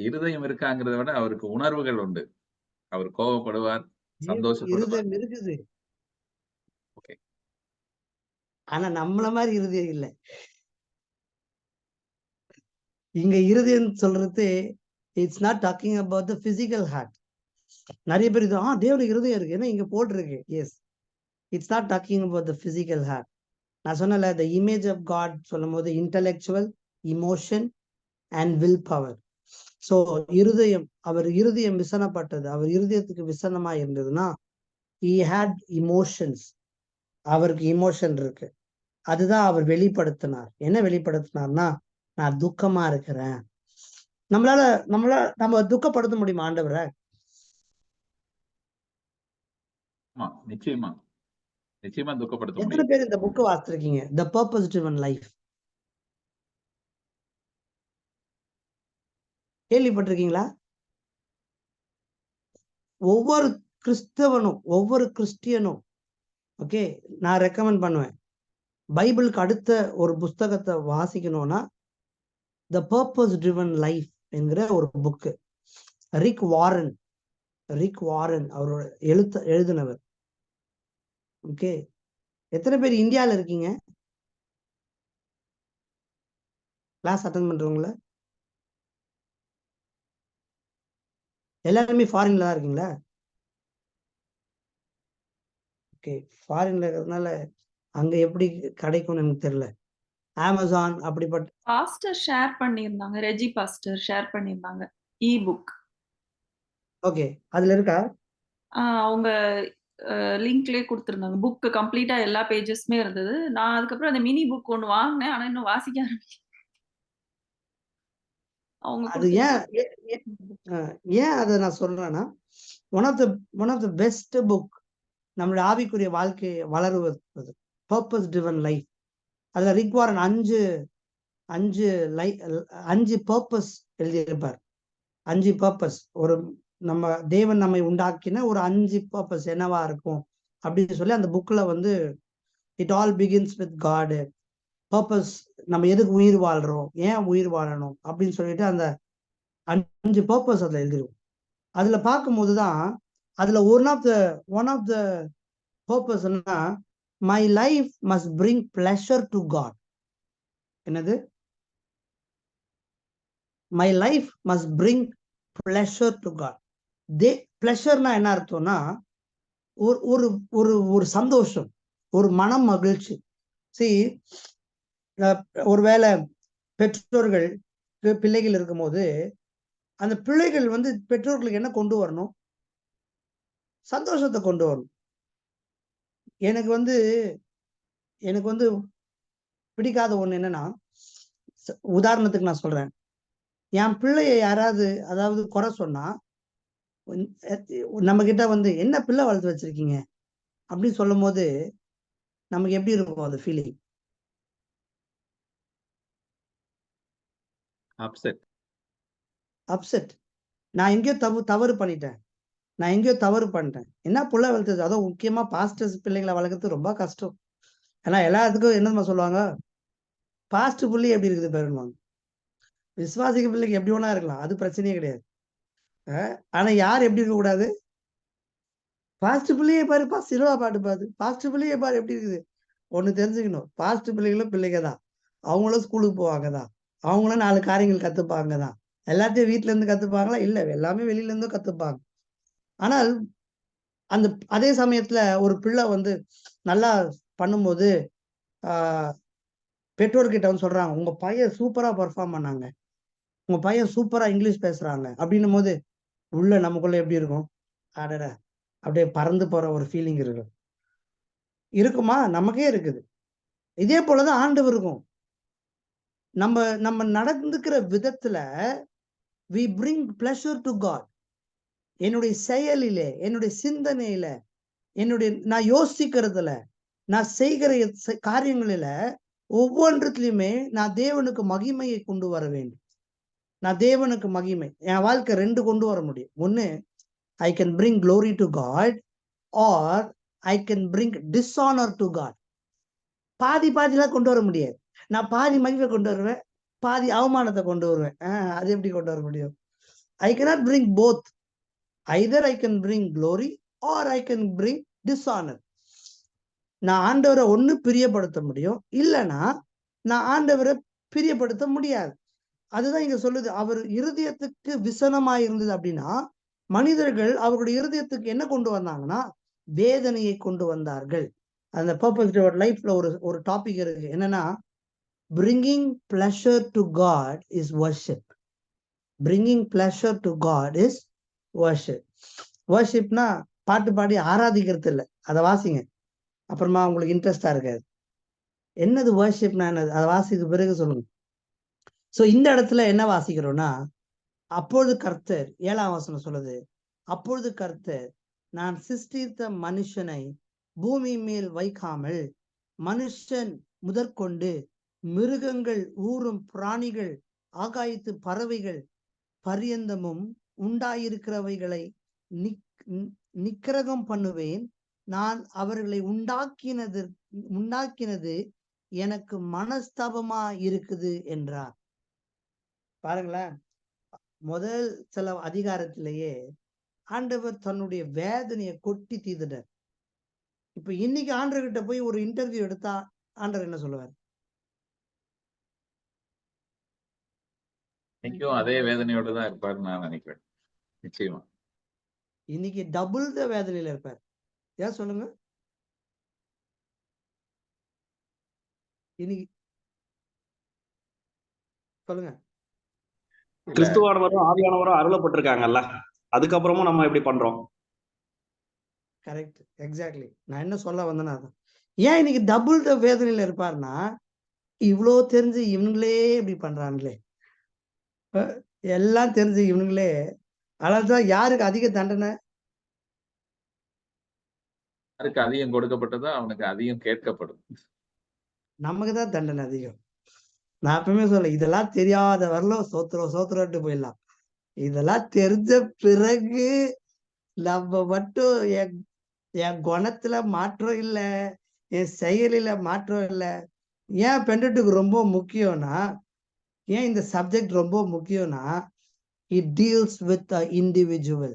இருதயம் இருக்காங்கிறத விட அவருக்கு உணர்வுகள் உண்டு. அவர் கோபப்படுவார், சந்தோஷப்படுவார். இருதயம் இருக்குது, ஆனா நம்மள மாதிரி இருதயம் இல்லை. இங்க இருதயம் சொல்றது it's not talking about the physical heart. நிறைய பேர் இது தேவனுக்கு இருதயம் இருக்கு ஏன்னா இங்க போட்டிருக்கு. Yes, it's not talking about the physical heart. நான் சொன்னல த இமேஜ் ஆஃப் காட் சொல்லும் போது intellectual, emotion and will power. So இருதயம், அவர் இருதயம் விசனப்பட்டது, அவர் இருதயத்துக்கு விசனமா இருந்ததுன்னா he had emotions, அவருக்கு இமோஷன் இருக்கு. அதுதான் அவர் வெளிப்படுத்தினார். என்ன வெளிப்படுத்தினார்னா நான் துக்கமா இருக்கிறேன். நம்ம துக்கப்படுத்த முடியுமா ஆண்டவரை? நிச்சயமா நிச்சயமா துக்கப்படுத்த எத்தனை முடியும். பேர் இந்த புக்கு வாசிச்சிருக்கீங்க, த பர்பஸ் ட்ரிவன் லைஃப்? கேள்விப்பட்டிருக்கீங்களா? ஒவ்வொரு கிறிஸ்தவனும் ஒவ்வொரு கிறிஸ்டியனும், ஓகே, நான் ரெக்கமெண்ட் பண்ணுவேன், பைபிளுக்கு அடுத்த ஒரு புஸ்தகத்தை வாசிக்கணும்னா த பர்பஸ் ட்ரிவன் லைஃப் என்கிற ஒரு புக்கு. ரிக் வாரன் அவரோட எழுதினவர். ஓகே, எத்தனை பேர் இந்தியாவில் இருக்கீங்க கிளாஸ் அட்டன் பண்றவங்கள? எல்லாருமே ஃபாரின்ல தான் இருக்கீங்களா? ஓகே, ஃபாரின்ல இருக்கிறதுனால அங்க எப்படி கிடைக்கும்னு எனக்கு தெரியல. அமேசான் அப்படிப்பட்ட பாஸ்டர் ஷேர் பண்ணியிருந்தாங்க, ரெஜி பாஸ்டர் ஷேர் பண்ணியிருந்தாங்க இ புக். ஓகே, அதுல இருக்கா? அவங்க லிங்க்லேயே கொடுத்துருந்தாங்க. புக் கம்ப்ளீட்டா எல்லா பேஜஸ்மே இருந்தது. நான் அதுக்கப்புறம் அந்த மினி புக் ஒன்று வாங்கினேன், ஆனா இன்னும் வாசிக்க ஆரம்பிக்கல. அவங்க அது ஏன் அதை நான் சொல்றேன்னா, one of the best book நம்மளுடைய ஆவிக்குரிய வாழ்க்கையை வளருவது பர்பஸ் ட்ரிவன் லைஃப். அதுல ரிக் வாரன் அஞ்சு பர்பஸ் எழுதியிருப்பார். 5 பர்பஸ். ஒரு நம்ம தேவன் நம்மை உண்டாக்கின ஒரு 5 பர்பஸ் என்னவா இருக்கும் அப்படின்னு சொல்லி அந்த புக்ல வந்து it all begins with God. Purpose, நம்ம எதுக்கு உயிர் வாழ்றோம், ஏன் உயிர் வாழணும் அப்படின்னு சொல்லிட்டு அந்த 5 பர்பஸ் அதுல எழுதிருவோம். அதுல பார்க்கும்போதுதான் அதுல ஒன் ஆஃப் த பர்பஸ்னா my life must bring pleasure to God. என்னது? My life must bring pleasure to God. பிளஷர்னா என்ன அர்த்தம்னா ஒரு ஒரு ஒரு சந்தோஷம், ஒரு மனம் மகிழ்ச்சி. ஒருவேளை பெற்றோர்கள் பிள்ளைகள் இருக்கும்போது அந்த பிள்ளைகள் வந்து பெற்றோர்களுக்கு என்ன கொண்டு வரணும்? சந்தோஷத்தை கொண்டு வரணும். எனக்கு வந்து பிடிக்காத ஒண்ணு என்னன்னா, உதாரணத்துக்கு நான் சொல்றேன், என் பிள்ளைய யாராவது அதாவது குறை சொன்னா நம்ம கிட்ட வந்து என்ன பிள்ளை வளர்த்து வச்சிருக்கீங்க அப்படின்னு சொல்லும் போது நமக்கு எப்படி இருக்கும் அந்த ஃபீலிங்? அப்செட். நான் எங்கேயோ தவறு பண்ணிட்டேன், என்ன பிள்ளை வளர்த்தது. அதுவும் முக்கியமா பாஸ்டர்ஸ் பிள்ளைகளை வளர்க்கறது ரொம்ப கஷ்டம். ஏன்னா எல்லாத்துக்கும் என்னமா சொல்லுவாங்க, பாஸ்ட் புள்ளி எப்படி இருக்குது பேருவாங்க. விசுவாசிக்க பிள்ளைக்கு எப்படி வேணா இருக்கலாம், அது பிரச்சனையே கிடையாது. ஆனா யார் எப்படி இருக்க கூடாது? பாஸ்ட் பிள்ளையே பாரு, சிலுவா பாட்டு பாரு, பாஸ்ட் பிள்ளையே பாரு எப்படி இருக்குது. ஒண்ணு தெரிஞ்சுக்கணும், பாஸ்ட் பிள்ளைகளும் பிள்ளைங்க தான், அவங்களும் ஸ்கூலுக்கு போவாங்க தான், அவங்களும் 4 காரியங்கள் கத்துப்பாங்க தான். எல்லாத்தையும் வீட்டுல இருந்து கத்துப்பாங்களா? இல்ல, எல்லாமே வெளியில இருந்தும் கத்துப்பாங்க. ஆனால் அதே சமயத்துல ஒரு பிள்ளை வந்து நல்லா பண்ணும்போது பெற்றோர்கிட்ட வந்து சொல்றாங்க, உங்க பையன் சூப்பரா பெர்ஃபார்ம் பண்ணாங்க, உங்க பையன் சூப்பரா இங்கிலீஷ் பேசுறாங்க அப்படின்னும் போது உள்ள நமக்குள்ள எப்படி இருக்கும்? அடடா, அப்படியே பறந்து போற ஒரு ஃபீலிங் இருக்குமா? நமக்கே இருக்குது. இதே போலதான் ஆண்டவருக்கும். நம்ம நடந்துக்கிற விதத்துல we bring pleasure to God. என்னுடைய செயலிலே, என்னுடைய சிந்தனையில, நான் யோசிக்கிறதுல, நான் செய்கிற காரியங்களில ஒவ்வொன்றத்திலுமே நான் தேவனுக்கு மகிமையை கொண்டு வர வேண்டும். நான் தேவனுக்கு மகிமை, என் வாழ்க்கை 2 கொண்டு வர முடியும். ஒண்ணு, I can bring glory to God or I can bring dishonor to God. பாதிலாம் கொண்டு வர முடியாது. நான் பாதி மகிமை கொண்டு வருவேன், பாதி அவமானத்தை கொண்டு வருவேன். அது எப்படி கொண்டு வர முடியும்? I cannot bring both. Either I can bring glory or I can bring dishonor. நான் ஆண்டவரை ஒண்ணு பிரியப்படுத்த முடியும், இல்லைன்னா நான் ஆண்டவரை பிரியப்படுத்த முடியாது. அதுதான் இங்க சொல்லுது. அவர் இருதயத்துக்கு விசனமாய் இருந்தது அப்படின்னா, மனிதர்கள் அவருடைய இருதயத்துக்கு என்ன கொண்டு வந்தாங்கன்னா, வேதனையை கொண்டு வந்தார்கள். அந்த பர்பஸ் லைஃப்ல ஒரு டாபிக் இருக்கு. என்னன்னா, bringing pleasure to God is worship. bringing pleasure to God is worship. worshipனா பாட்டு பாடி ஆராதிக்கிறது இல்லை. அதை வாசிங்க, அப்புறமா உங்களுக்கு இன்ட்ரெஸ்டா இருக்காது. என்னது worshipனா என்னது, அதை வாசிக்க பிறகு சொல்லுங்க. சோ இந்த இடத்துல என்ன வாசிக்கிறோம்னா, அப்பொழுது கர்த்தர் 7ஆம் வசனம் சொல்லுது, அப்பொழுது கர்த்தர் நான் சிருஷ்டித்த மனுஷனை பூமி மேல் வைக்காமல் மனுஷன் முதற்கொண்டு மிருகங்கள், ஊரும் பிராணிகள், ஆகாயத்து பறவைகள் பரியந்தமும் உண்டாயிருக்கிறவைகளை நிக்கிரகம் பண்ணுவேன். நான் அவர்களை உண்டாக்கினது எனக்கு மனஸ்தாபமா இருக்குது என்றார். பாருங்களேன், முதல் சில அதிகாரத்திலேயே ஆண்டவர் தன்னுடைய வேதனையை கொட்டி தீர்த்துட்டார். இப்ப இன்னைக்கு ஆண்டவர்கிட்ட போய் ஒரு இன்டர்வியூ எடுத்தா ஆண்டவர் என்ன சொல்லுவார்? இன்னைக்கும் அதே வேதனையோட தான் இருப்பாருன்னு நான் நினைக்கிறேன். நிச்சயமா இன்னைக்கு டபுள் த வேதனையில இருப்பார். ஏன் சொல்லுங்க? இன்னைக்கு சொல்லுங்க. கிறிஸ்துவானவரும் ஆவியானவரும் அருளப்பட்டிருக்காங்கல்ல, அதுக்கப்புறமும் நம்ம எப்படி பண்றோம்? Correct, exactly. நான் என்ன சொல்ல வந்தேன்னா, ஏன் இன்னைக்கு டபுள் த வேதனையில இருப்பாருன்னா, இவ்வளோ தெரிஞ்சு இவங்களே இப்படி பண்றாங்களே, எல்லாம் தெரிஞ்சு இவனுங்களே. அதனால்தான் யாருக்கு அதிக தண்டனை? யாருக்கு அதிகம் கொடுக்கப்பட்டதோ அவனுக்கு அதிகம் கேட்கப்படும். நமக்கு தான் தண்டனை அதிகம். நான் எப்பவுமே சொல்ல, இதெல்லாம் தெரியாத வரலாம் சோத்திரட்டு போயிடலாம். இதெல்லாம் தெரிஞ்ச பிறகு நம்ம மட்டும் என் குணத்துல மாற்றம் இல்லை, என் செயலில மாற்றம் இல்லை. ஏன் பெண்டட்டுக்கு ரொம்ப முக்கியம்னா, ஏன் இந்த சப்ஜெக்ட் ரொம்ப முக்கியம்னா, it deals with a individual.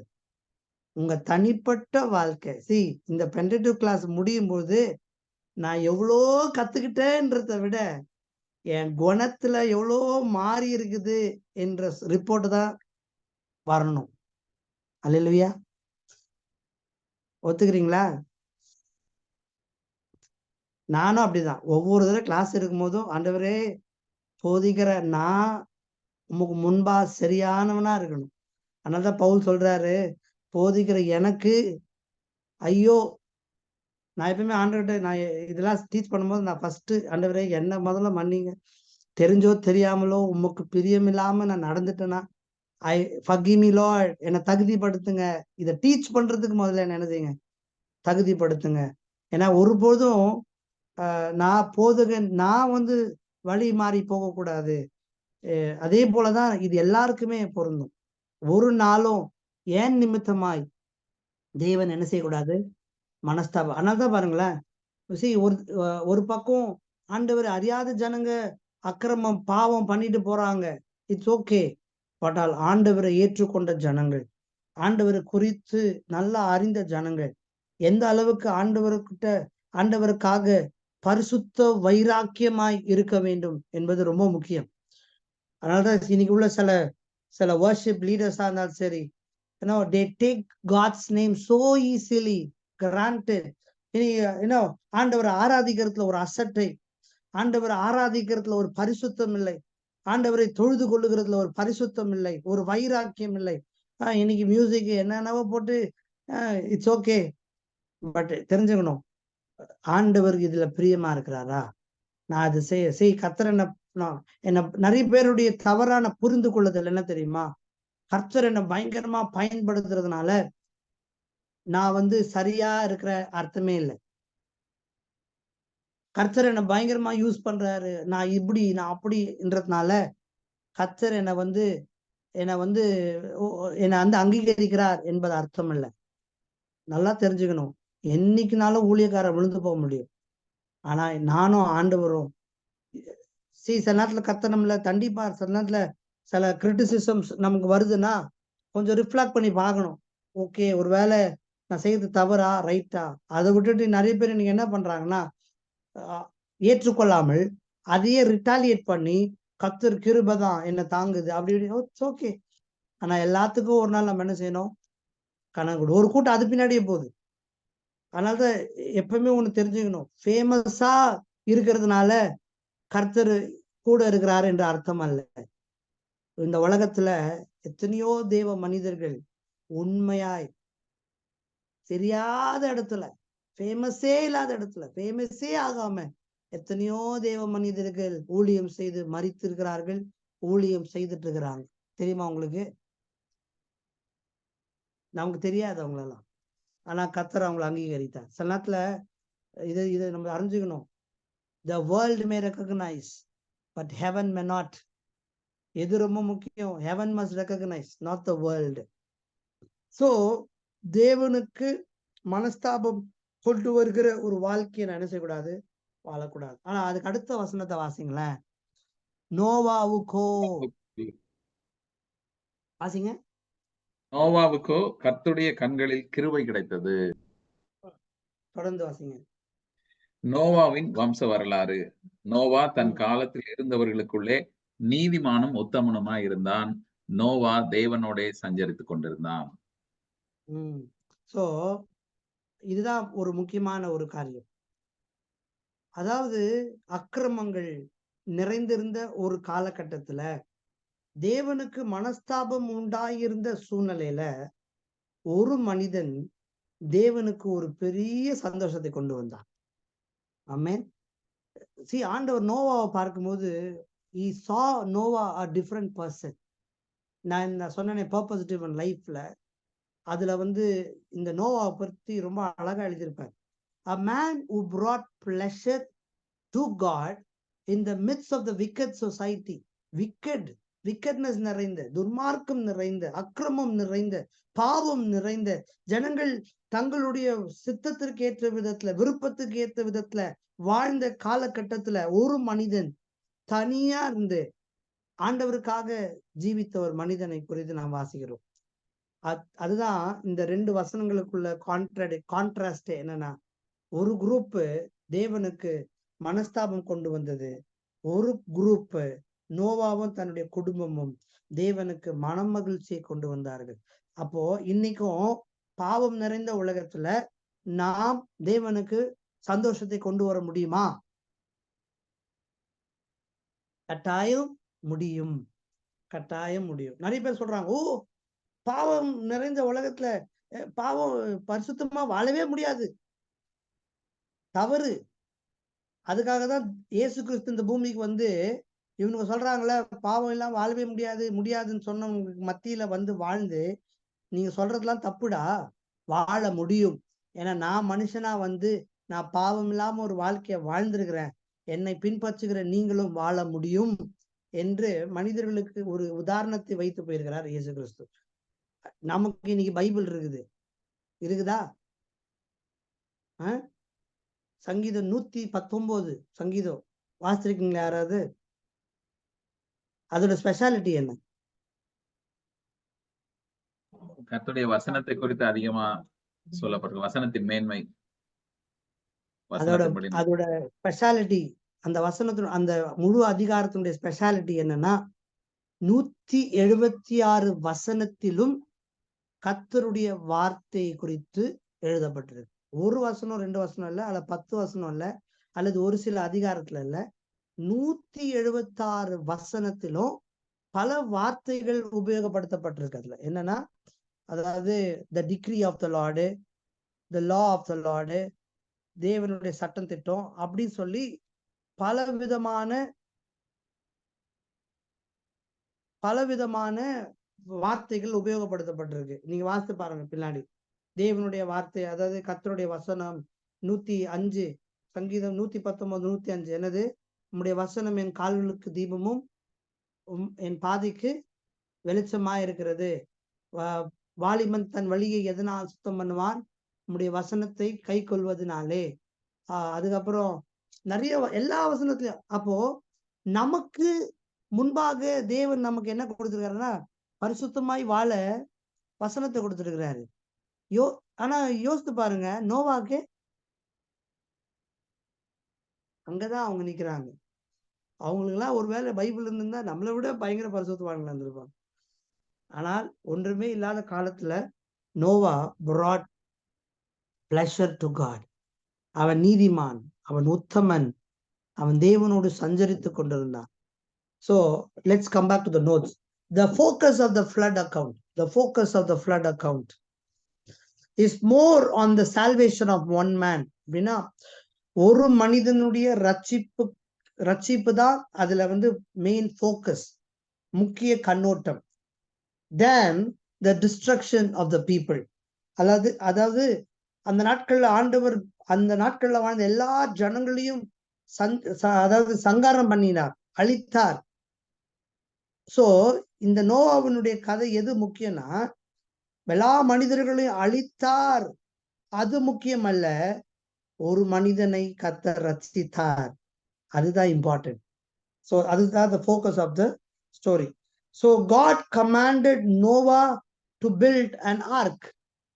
உங்க தனிப்பட்ட வாழ்க்கை. இந்த பெண்டட்டிவ் கிளாஸ் முடியும் போது நான் எவ்வளோ கத்துக்கிட்டேன்றதை விட என் குணத்துல எவ்வளோ மாறி இருக்குது என்ற ரிப்போர்ட் தான் வரணும். அல்லேலூயா, ஒத்துக்கிறீங்களா? நானும் அப்படிதான். ஒவ்வொரு தடவை கிளாஸ் இருக்கும் போதும், ஆண்டவரே போதிக்கிற நான் உமக்கு முன்பா சரியானவனா இருக்கணும். அதனாலதான் பவுல் சொல்றாரு, போதிக்கிற எனக்கு ஐயோ. நான் எப்பவுமே ஆண்டவர்கிட்ட நான் இதெல்லாம் டீச் பண்ணும்போது நான் ஃபர்ஸ்ட், ஆண்டவரே என்ன முதல்ல மன்னிங்க, தெரிஞ்சோ தெரியாமலோ உமக்கு பிரியமில்லாம நான் நடந்துட்டேன்னா forgive me Lord, என்னை தகுதிப்படுத்துங்க. இதை டீச் பண்றதுக்கு முதல்ல என்ன செய்யுங்க, தகுதிப்படுத்துங்க. ஏன்னா ஒருபோதும் நான் வழி மாறி போகக்கூடாது. அதே போலதான் இது எல்லாருக்குமே பொருந்தும். ஒரு நாளும் ஏன் நிமித்தமாய் தேவன் என்ன செய்யக்கூடாது, மனஸ்தாபம். அதனால்தான் பாருங்களேன், ஒரு பக்கம் ஆண்டவர் அறியாத ஜனங்க அக்கிரமம் பாவம் பண்ணிட்டு போறாங்க, இட்ஸ் ஓகே. பட் ஆண்டவரை ஏற்றுக்கொண்ட ஜனங்கள், ஆண்டவரை குறித்து நல்லா அறிந்த ஜனங்கள் எந்த அளவுக்கு ஆண்டவருக்காக பரிசுத்த வைராக்கியமாய் இருக்க வேண்டும் என்பது ரொம்ப முக்கியம். அதனாலதான் இன்னைக்கு உள்ள சில வர்ஷிப் லீடர்ஸா இருந்தாலும் சரி, they take God's name so easily granted. ஆண்டவரை ஆராதிக்கிறதுல ஒரு அசட்டை, ஆண்டவரை ஆராதிக்கிறதுல ஒரு பரிசுத்தம் இல்லை, ஆண்டவரை தொழுது கொள்ளுகிறதுல ஒரு பரிசுத்தம் இல்லை, ஒரு வைராக்கியம் இல்லை. இன்னைக்கு மியூசிக் என்னென்னவோ போட்டு இட்ஸ் ஓகே. பட் தெரிஞ்சுக்கணும், ஆண்டவர் இதுல பிரியமா இருக்கிறாரா? நான் அது கர்த்தர் என்ன நிறைய பேருடைய தவறான புரிந்து கொள்ளுதல் என்ன தெரியுமா, கர்த்தர் என்ன பயங்கரமா பயன்படுத்துறதுனால நான் சரியா இருக்கிற அர்த்தமே இல்லை. கர்த்தர் என்ன பயங்கரமா யூஸ் பண்றாரு, நான் இப்படி நான் அப்படின்றதுனால கர்த்தர் என்னை அங்கீகரிக்கிறார் என்பது அர்த்தம் இல்லை. நல்லா தெரிஞ்சுக்கணும், என்னைக்குனாலும் ஊழியக்காரர் விழுந்து போக முடியும். ஆனா நானும் ஆண்டவரும் சில நேரத்துல கர்த்தர் நம்மள தண்டிப்பார். சில நேரத்துல சில கிரிட்டிசிசம்ஸ் நமக்கு வருதுன்னா கொஞ்சம் ரிஃப்ளெக்ட் பண்ணி பார்க்கணும். ஓகே, ஒருவேளை நான் செய்யறது தவறா ரைட்டா? அதை விட்டுட்டு நிறைய பேர் நீங்க என்ன பண்றாங்கன்னா, ஏற்றுக்கொள்ளாமல் அதையே ரிட்டாலியேட் பண்ணி கர்த்தர் கிருபை தான் என்ன தாங்குது அப்படி ஓகே. ஆனா எல்லாத்துக்கும் ஒரு நாள் நம்ம என்ன செய்யணும், கணக்கு ஒரு கூட்டம் அது பின்னாடியே போகுது. அதனாலதான் எப்பவுமே ஒண்ணு தெரிஞ்சுக்கணும், ஃபேமஸா இருக்கிறதுனால கர்த்தர் கூட இருக்கிறாரு என்ற அர்த்தம் அல்ல. இந்த உலகத்துல எத்தனையோ தேவ மனிதர்கள் உண்மையாய் தெரியாத இடத்துல, ஃபேமஸே இல்லாத இடத்துல, ஃபேமஸே ஆகாம எத்தனையோ தேவ மனிதர்கள் ஊழியம் செய்து மரித்திருக்கிறார்கள், ஊழியம் செய்துட்டு இருக்கிறாங்க. தெரியுமா உங்களுக்கு? நமக்கு தெரியாது அவங்களெல்லாம். ஆனா கர்த்தர் அவங்களை அங்கீகரித்தார். சில நேரத்துல இதை நம்ம அறிஞ்சுக்கணும். The world may recognize, but heaven may not. எது ரொம்ப முக்கியம்? Heaven must recognize, not the world. So தேவனுக்கு மனஸ்தாபம் கொண்டு வருகிற ஒரு வாழ்க்கையை நான் என்ன செய்யக்கூடாது, வாழக்கூடாது. ஆனா அதுக்கு அடுத்த வசனத்தை வாசிங்களேன். நோவாவுக்கோ, வாசிங்க. நோவாவுக்கோ கர்த்தருடைய கண்களில் கிருபை கிடைத்தது. தொடர்ந்து வாசிங்க. நோவாவின் வம்ச வரலாறு. நோவா தன் காலத்தில் இருந்தவர்களுக்குள்ளே நீதிமானும் உத்தமனுமாய் இருந்தான். நோவா தேவனோடே சஞ்சரித்துக் கொண்டிருந்தான். சோ இதுதான் ஒரு முக்கியமான ஒரு காரியம். அதாவது அக்கிரமங்கள் நிறைந்திருந்த ஒரு காலகட்டத்துல தேவனுக்கு மனஸ்தாபம் உண்டாயிருந்த சூழ்நிலையில ஒரு மனிதன் தேவனுக்கு ஒரு பெரிய சந்தோஷத்தை கொண்டு வந்தான். ஆமென். ஆண்டவர் நோவாவை பார்க்கும்போது he saw Noah a different person. நான் சொன்னேனே purpose driven லைஃப்ல, அதுல இந்த நோவாவை பத்தி ரொம்ப அழகா எழுதியிருப்பார். A man who brought pleasure to God in the midst of the wicked society. wickedness நிறைந்த, துர்மார்க்கம் நிறைந்த, அக்கிரமம் நிறைந்த, பாவம் நிறைந்த ஜனங்கள் தங்களுடைய சித்தத்திற்கு ஏற்ற விதத்துல, விருப்பத்துக்கு ஏற்ற விதத்துல வாழ்ந்த காலகட்டத்துல ஒரு மனிதன் தனியா இருந்து ஆண்டவருக்காக ஜீவித்த ஒரு மனிதனை குறித்து நாம் வாசிக்கிறோம். அதுதான் இந்த ரெண்டு வசனங்களுக்குள்ள கான்ட்ராஸ்ட் என்னன்னா, ஒரு குரூப் தேவனுக்கு மனஸ்தாபம் கொண்டு வந்தது, ஒரு குரூப் நோவாவும் தன்னுடைய குடும்பமும் தேவனுக்கு மனமகிழ்ச்சியை கொண்டு வந்தார்கள். அப்போ இன்னைக்கும் பாவம் நிறைந்த உலகத்துல நாம் தேவனுக்கு சந்தோஷத்தை கொண்டு வர முடியுமா? கட்டாயம் முடியும், கட்டாயம் முடியும். நிறைய பேர் சொல்றாங்க, ஓ பாவம் நிறைந்த உலகத்துல பாவம் பரிசுத்தமா வாழவே முடியாது. தவறு. அதுக்காக தான் இயேசு கிறிஸ்து இந்த பூமிக்கு இவனுங்க சொல்றாங்களே பாவம் எல்லாம் வாழவே முடியாதுன்னு சொன்னவங்களுக்கு மத்தியில வாழ்ந்து, நீங்க சொல்றதெல்லாம் தப்புடா, வாழ முடியும். ஏன்னா நான் மனுஷனா நான் பாவம் இல்லாம ஒரு வாழ்க்கைய வாழ்ந்திருக்கிறேன், என்னை பின்பற்றுகிற நீங்களும் வாழ முடியும் என்று மனிதர்களுக்கு ஒரு உதாரணத்தை வைத்து போயிருக்கிறார் இயேசு கிறிஸ்து. நமக்கு இன்னைக்கு பைபிள் இருக்குதா? சங்கீதம் 119 சங்கீதம் வாசிச்சிருக்கீங்களா யாராவது? அதோட ஸ்பெஷாலிட்டி என்ன? கர்த்தருடைய வசனத்தை குறித்து அதிகமா சொல்லப்பட்டிருக்கு. வசனத்தின் மேன்மை, அதோட ஸ்பெஷாலிட்டி, அந்த வசனத்தின் அந்த முழு அதிகாரத்தினுடைய ஸ்பெஷாலிட்டி என்னன்னா, 176 வசனத்திலும் கர்த்தருடைய வார்த்தை குறித்து எழுதப்பட்டிருக்கு. ஒரு வசனம் 2 வசனம் இல்ல, அல்ல 10 வசனம் இல்ல, அல்லது ஒரு சில அதிகாரத்துல இல்ல, 176 வசனத்திலும் பல வார்த்தைகள் உபயோகப்படுத்தப்பட்டிருக்கு. அதுல என்னன்னா, அதாவது the decree of the Lord, the law of the Lord, தேவனுடைய சட்டம் திட்டம் அப்படின்னு சொல்லி பலவிதமான வார்த்தைகள் உபயோகப்படுத்தப்பட்டிருக்கு. நீங்க வாசித்து பாருங்க பின்னாடி. தேவனுடைய வார்த்தை, அதாவது கர்த்தருடைய வசனம் 105 சங்கீதம் 119 105 என்னது? உம்முடைய வசனம் என் கால்களுக்கு தீபமும் என் பாதைக்கு வெளிச்சமா இருக்கிறது. வாலிபன் தன் வழியை எதனால் சுத்தம் பண்ணுவான்? உம்முடைய வசனத்தை கை கொள்வதனாலே. அதுக்கப்புறம் நிறைய எல்லா வசனத்திலையும். அப்போ நமக்கு முன்பாக தேவன் நமக்கு என்ன கொடுத்திருக்காருன்னா, பரிசுத்தமாய் வாழ வசனத்தை கொடுத்திருக்கிறாரு. ஆனா யோசித்து பாருங்க, நோவாக்கு அங்கதான் அவங்க நிக்கிறாங்க. அவங்களுக்குலாம் ஒருவேளை பைபிள் இருந்திருந்தா நம்மளை விட பயங்கர பரிசுத்தவான்களா இருந்திருப்பாங்க. ஆனால் ஒன்றுமே இல்லாத காலத்துல Noah brought pleasure to God. அவன் நீதிமான், அவன் உத்தமன், அவன் தேவனோடு சஞ்சரித்து கொண்டிருந்தான். So let's come back to the notes. The focus of the flood account is more on the salvation of one man. அப்படின்னா ஒரு மனிதனுடைய ரட்சிப்பு தான் அதுல மெயின் ஃபோக்கஸ், முக்கிய கண்ணோட்டம். Then the destruction of the people. அதாவது அந்த நாட்கள்ல ஆண்டவர் அந்த நாட்கள்ல வாழ்ந்த எல்லா ஜனங்களையும் சங்காரம் பண்ணினார், அழித்தார். சோ இந்த நோவாவினுடைய கதை எது முக்கியம்னா, எல்லா மனிதர்களையும் அழித்தார், அது முக்கியம் அல்ல, ஒரு மனிதனை கர்த்தர் ரட்சித்தார், அதுதான் இம்பார்ட்டன்ட். சோ அதுதான் the focus of the story. So God commanded Noah to build an ark.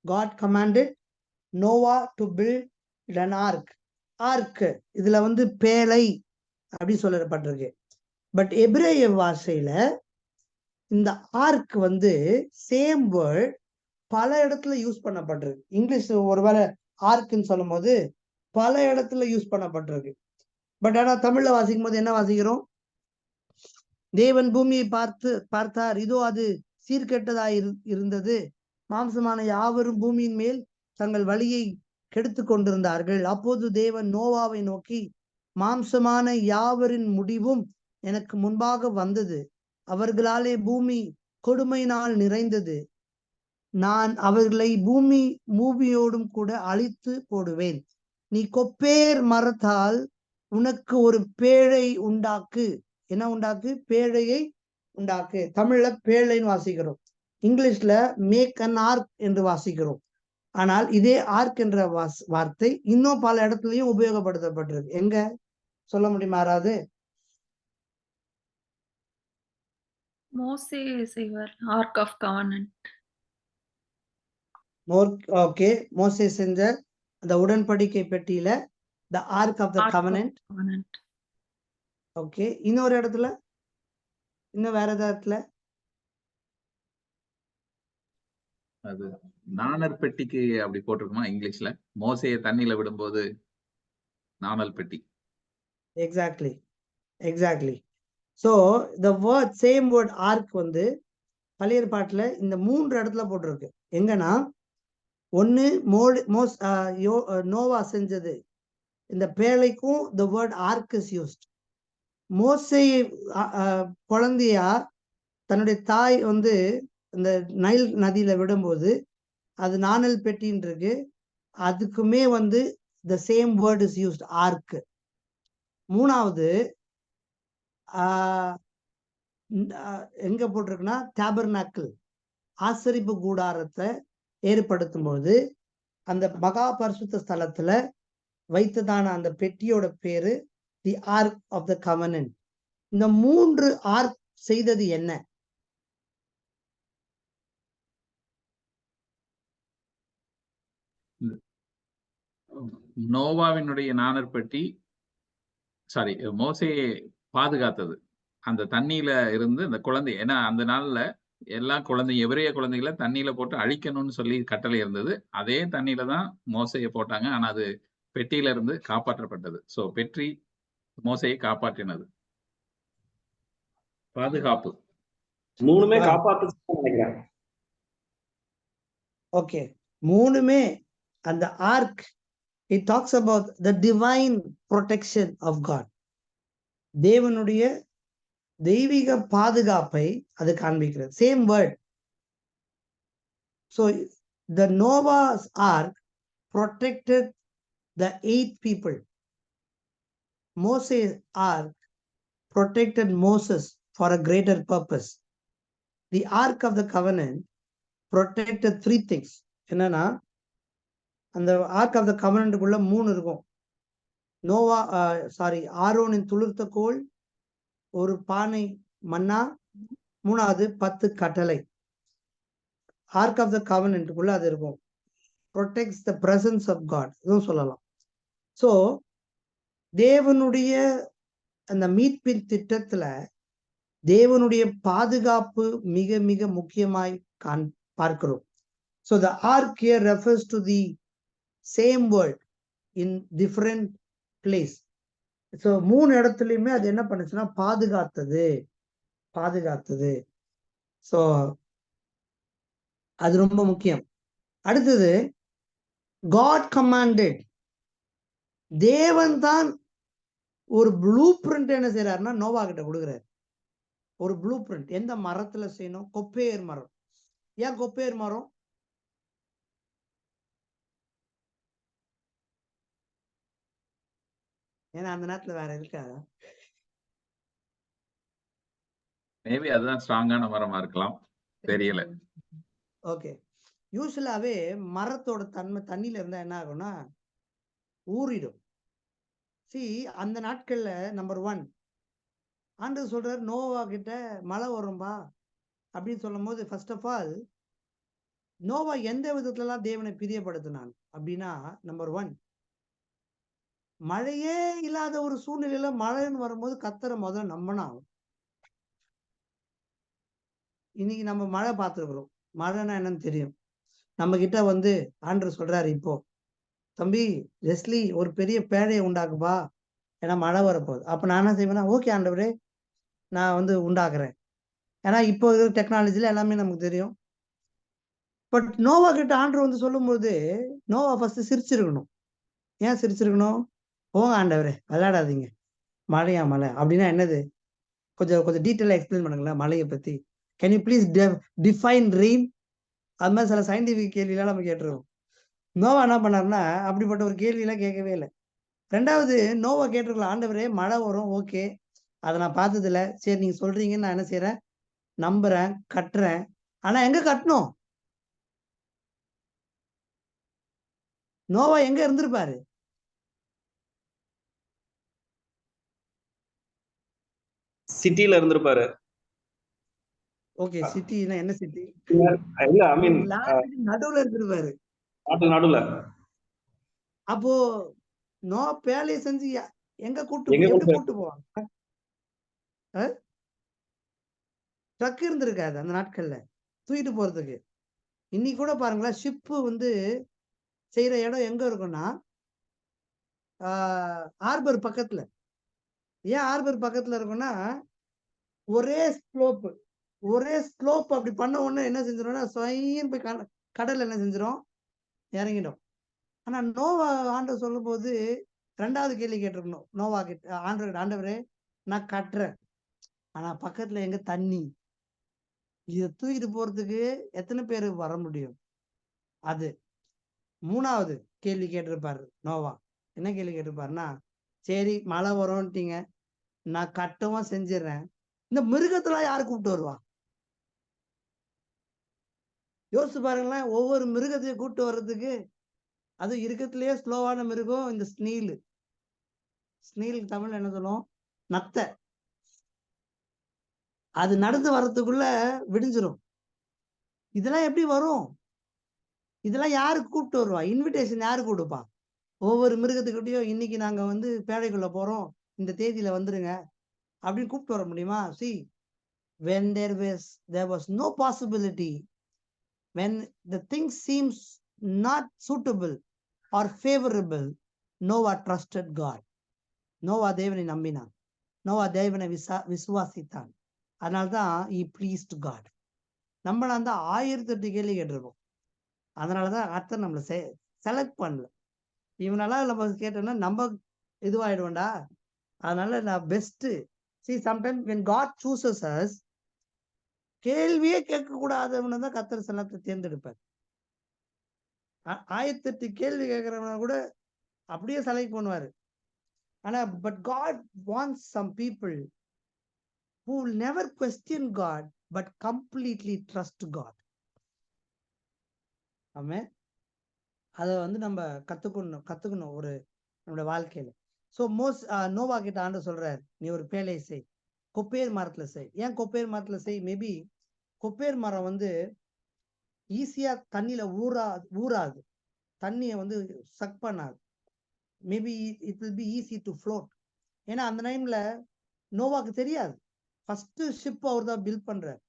God commanded Noah to build an ark. Ark இதுல பேழை அப்படி சொல்லப்பட்டிருக்கு. பட் எபிரேய பாஷையில இந்த ஆர்க் சேம் வேர்ட் பல இடத்துல யூஸ் பண்ணப்பட்டிருக்கு. இங்கிலீஷ் ஒருவேளை ஆர்க்ன்னு சொல்லும் போது பல இடத்துல யூஸ் பண்ணப்பட்டிருக்கு. பட் ஆனா தமிழ்ல வாசிக்கும் போது என்ன வாசிக்கிறோம்? தேவன் பூமியை பார்த்தார், இதோ அது சீர்கெட்டதாய் இருந்தது, மாம்சமான யாவரும் பூமியின் மேல் தங்கள் வழியை கெடுத்து கொண்டிருந்தார்கள். அப்போது தேவன் நோவாவை நோக்கி, மாம்சமான யாவரின் முடிவும் எனக்கு முன்பாக வந்தது, அவர்களாலே பூமி கொடுமையினால் நிறைந்தது, நான் அவர்களை பூமியோடும் கூட அழித்து போடுவேன். நீ கொப்பேர் மரத்தால் உனக்கு ஒரு பேழை உண்டாக்கு. என்ன உண்டாக்கு? பேழையை உண்டாக்கு. தமிழ்ல பேழைன்னு வாசிக்கிறோம், இங்கிலீஷ்ல மேக் அன் ஆர்க் என்று வாசிக்கிறோம். ஆனால் இதே ஆர்க் என்ற வார்த்தை இன்னும் பல இடத்துலயும் உபயோகப்படுத்தப்பட்டிருக்கு. எங்க சொல்ல முடியுமா யாராவது? மோசே செய்வார், ஆர்க் ஆஃப் கவர்னன்ட். ஓகே, மோசே செஞ்ச அந்த உடன்படிக்கை பெட்டியில the ark of the covenant. Okay, இன்னொரு இடத்துல, இன்னும் வேற ஏதாவது இடத்துல அது நாணல் பெட்டிக்கு அப்படி போட்டிருக்குமா இங்கிலீஷ்ல? மோசையை தண்ணியில விடும்போது நாணல் பெட்டி. Exactly. So the word same word ark பழைய ஏற்பாட்டுல இந்த 3 இடத்துல போட்டிருக்கு. எங்கன்னா ஒன்னு நோவா செஞ்சது இந்த பேழைக்கும் the word ark is used. மோசே குழந்தையா தன்னுடைய தாய் இந்த நைல் நதியில விடும்போது அது நாணல் பெட்டின்னு இருக்கு, அதுக்குமே the same word is used, ark. மூணாவது எங்க போட்டிருக்குன்னா tabernacle, ஆசரிப்பு கூடாரத்தை ஏற்படுத்தும் போது அந்த மகா பரிசுத்த ஸ்தலத்துல வைத்ததான அந்த பெட்டியோட பேரு தி ஆர்க் ஆஃப் த கவர்னன்ட். இந்த 3 ஆர்க் செய்தது என்ன? நோவாவினுடைய நாணற்பெட்டி மோசையை பாதுகாத்தது. அந்த தண்ணியில இருந்து அந்த குழந்தை, ஏன்னா அந்த நாள்ல எல்லா எபிரேய குழந்தைகளை தண்ணியில போட்டு அழிக்கணும்னு சொல்லி கட்டளை இருந்தது. அதே தண்ணியில தான் மோசையை போட்டாங்க. ஆனா அது பெட்டியில இருந்து காப்பாற்றப்பட்டது. சோ பெட்டி மோசையை காப்பாற்றினது. பாதுகாப்பு. மூணுமே காப்பாத்து நினைக்கிறேன். ஓகே, மூணுமே அந்த arc it talks about the divine protection of God. தேவனுடைய தெய்வீக பாதுகாப்பை அது காண்பிக்கிறது. Same word. So the Noah's ark protected the 8 people. Moses' ark protected Moses for a greater purpose. The ark of the covenant protected 3 things. என்னன்னா அந்த ஆர்க் ஆஃப் த கவர்னன்ட்குள்ள 3 இருக்கும். ஆரோனின் துளிர்த்த கோல், ஒரு பானை மன்னா, 3வது 10 கட்டளை. ஆர்க் ஆஃப் த கவர்னன்ட்குள்ள அது இருக்கும். protects the presence of God இதுவும் சொல்லலாம். சோ தேவனுடைய அந்த மீட்பின் திட்டத்துல தேவனுடைய பாதுகாப்பு மிக மிக முக்கியமாய் பார்க்கிறோம். So the ark here refers to the same word in different place. So 3 இடத்துலயுமே அது என்ன பண்ணுச்சுன்னா பாதுகாத்தது. So அது ரொம்ப முக்கியம். அடுத்தது God commanded. தேவன் தான் ஒரு ப்ளூ பிரிண்ட் என்ன செய்யறாருன்னா நோவா கிட்ட கொடுக்குறாரு. ஒரு ப்ளூ பிரிண்ட் எந்த மரத்துல செய்யணும்? கொப்பேர் மரம். ஏன் கொப்பேர் மரம்? ஏன்னா அந்த நேரத்துல வேற இருக்காதா? மேபி அதுதான் ஸ்ட்ராங்கான மரமா இருக்கலாம், தெரியல. ஓகே. யூசுவலாவே மரத்தோட தன்மை தண்ணியில இருந்தா என்ன ஆகும்னா ஊறிடும். அந்த நாட்கள்ல நம்பர் 1 ஆண்டவர் சொல்றாரு நோவா கிட்ட மழை வரும்பா அப்படின்னு சொல்லும் போது ஃபர்ஸ்ட் ஆஃப் ஆல் நோவா எந்த விதத்துலலாம் தேவனை பிரியப்படுத்தினான் அப்படின்னா நம்பர் 1 மழையே இல்லாத ஒரு சூழ்நிலையில மழைன்னு வரும்போது கர்த்தரை முதல்ல நம்பினா. இன்னைக்கு நம்ம மழை பார்த்துருக்குறோம். மழைன்னா என்னன்னு தெரியும். நம்ம கிட்ட ஆண்டவர் சொல்றாரு இப்போ, தம்பி லெஸ்லி ஒரு பெரிய பேழையை உண்டாக்குப்பா, ஏன்னா மழை வரப்போகுது. அப்ப நான் என்ன செய்வேன்னா, ஓகே ஆண்டவரே நான் உண்டாக்குறேன். ஏன்னா இப்போ இருக்கிற டெக்னாலஜில எல்லாமே நமக்கு தெரியும். பட் நோவா கிட்ட ஆண்டவர் சொல்லும்போது நோவா ஃபர்ஸ்ட் சிரிச்சிருக்கணும். ஏன் சிரிச்சிருக்கணும்? போங்க ஆண்டவரே விளையாடாதீங்க, மழையா மழை அப்படின்னா என்னது? கொஞ்சம் டீட்டெயிலாக எக்ஸ்பிளைன் பண்ணுங்களேன் மழையை பத்தி. Can you please define rain? அது மாதிரி சில சயின்டிபிக் கேள்வியெல்லாம் நம்ம கேட்டுருக்கோம். நோவா என்ன பண்ணாருன்னா அப்படிப்பட்ட ஒரு கேள்வியெல்லாம் கேட்கவே இல்லை. 2வது நோவா கேட்டிருக்கலாம், ஆண்டவரே மழை வரும், ஓகே அதை நான் பார்த்தது இல்லை, சரி நீங்க சொல்றீங்கன்னு நான் என்ன செய்யறேன், நம்புறேன், கட்டுறேன். ஆனா எங்க கட்டணும்? நோவா எங்க இருந்திருப்பாரு? சிட்டில இருந்திருப்பாரு. ஓகே, சிட்டினா என்ன சிட்டி? இல்ல ஐ மீன் நடுவுல இருந்திருப்பாரு. நடுவுல. அப்போ நோ பேலையை செஞ்சு எங்க கூட்டு போவாங்க? ட்ரக் இருந்திருக்காது அந்த நாட்கள்ல தூக்கிட்டு போறதுக்கு. இன்னைக்கு கூட பாருங்களேன், ஷிப்பு செய்யற இடம் எங்க இருக்கும்னா ஹார்பர் பக்கத்துல. ஏன் ஹார்பர் பக்கத்துல இருக்கும்னா ஒரே ஸ்லோப் அப்படி பண்ண உடனே என்ன செஞ்சிரும்னா சொயின்னு போய் கடல்ல என்ன செஞ்சிரும், இறங்கிடும். ஆனா நோவா ஆண்டவர் சொல்லும் போது 2வது கேள்வி கேட்டிருக்கணும் நோவா கிட்ட, ஆண்டவரே நான் கட்டுறேன், ஆனா பக்கத்துல எங்க தண்ணி, இதை தூக்கிட்டு போறதுக்கு எத்தனை பேர் வர முடியும்? அது 3வது கேள்வி கேட்டிருப்பாரு நோவா. என்ன கேள்வி கேட்டிருப்பாருன்னா, சரி மழை வரும்ட்டீங்க, நான் கட்டவும் செஞ்சிடறேன், இந்த மிருகத்தெல்லாம் யாரு கூப்பிட்டு வருவா? யோசிச்சு பாருங்களேன், ஒவ்வொரு மிருகத்தையும் கூப்பிட்டு வர்றதுக்கு, அது இருக்கிறதுலயே ஸ்லோவான மிருகம் இந்த ஸ்னீல் தமிழ்ல என்ன சொல்லுவோம், நத்தை. அது நடந்து வர்றதுக்குள்ள விடிஞ்சிரும். இதெல்லாம் எப்படி வரும்? இதெல்லாம் யாரு கூப்பிட்டு வருவா? இன்விடேஷன் யாரு கொடுப்பா? ஒவ்வொரு மிருகத்துக்கிட்டையும் இன்னைக்கு நாங்க பேழைக்குள்ள போறோம், இந்த தேதியில வந்துருங்க அப்படின்னு கூப்பிட்டு வர முடியுமா? See, when there was no possibility, when the thing seems not suitable or favorable, Noah trusted God. Noah தேவனை நம்பினான், நோவா தேவனை விசுவாசித்தான். அதனால்தான் he pleased God. நம்மள 1008 கேள்வி கேட்டிருக்கோம். அதனாலதான் கர்த்தர் நம்மளை செலக்ட் பண்ணல. இவனெல்லாம் நம்ம கேட்டோம்னா நம்ம இதுவாயிடுவோம்டா. அதனால நான் best. See, sometimes when God chooses us, கேள்வியே கேட்க கூடாதவனை தான் கர்த்தர் சிலத்தை தேர்ந்தெடுப்பார். 1008 கேள்வி கேட்கிறவன கூட அப்படியே செலக்ட் பண்ணுவாரு. ஆனா but God wants some people who will never question God but completely trust God. ஆமென். அதை நம்ம கத்துக்கணும் ஒரு நம்மளோட வாழ்க்கையில. ஸோ நோவா கிட்ட ஆண்டவர் சொல்றாரு, நீ ஒரு பேழையை செய், கொப்பேர் மரத்துல செய். ஏன் கொப்பேர் மரத்துல செய்? மேபி கொப்பேர் மரம் ஈஸியா தண்ணியில ஊறாது, தண்ணியை சக் பண்ணாது. Maybe it will be easy to float. ஏன்னா அந்த டைம்ல நோவாக்கு தெரியாது. ஃபர்ஸ்ட் ஷிப் அவர் தான் பில்ட் பண்றார்.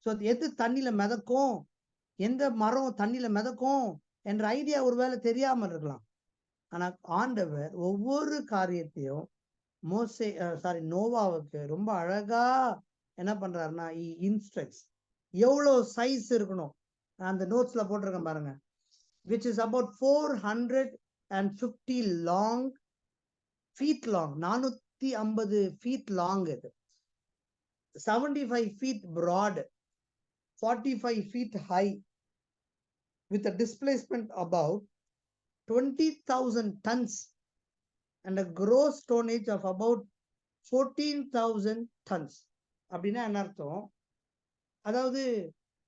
ஸோ எது தண்ணியில மிதக்கும், எந்த மரம் தண்ணியில மிதக்கும் என்ற ஐடியா ஒருவேளை தெரியாமல் இருக்கலாம். ஆனா ஆண்டவர் ஒவ்வொரு காரியத்தையும் நோவாவுக்கு ரொம்ப அழகா என்ன பண்றாருன்னா இன்ஸ்ட்ரக்ட்ஸ். எவ்வளவு சைஸ் இருக்கணும் அந்த நோட்ஸ்ல போட்டிருக்கேன் பாருங்க. which is about 450 feet long, 450 feet long இது, 75 feet broad, 45 feet high, with a displacement about 20,000 tons and a gross tonnage of about 14,000 tons. அப்படின்னா என்ன அர்த்தம்? அதாவது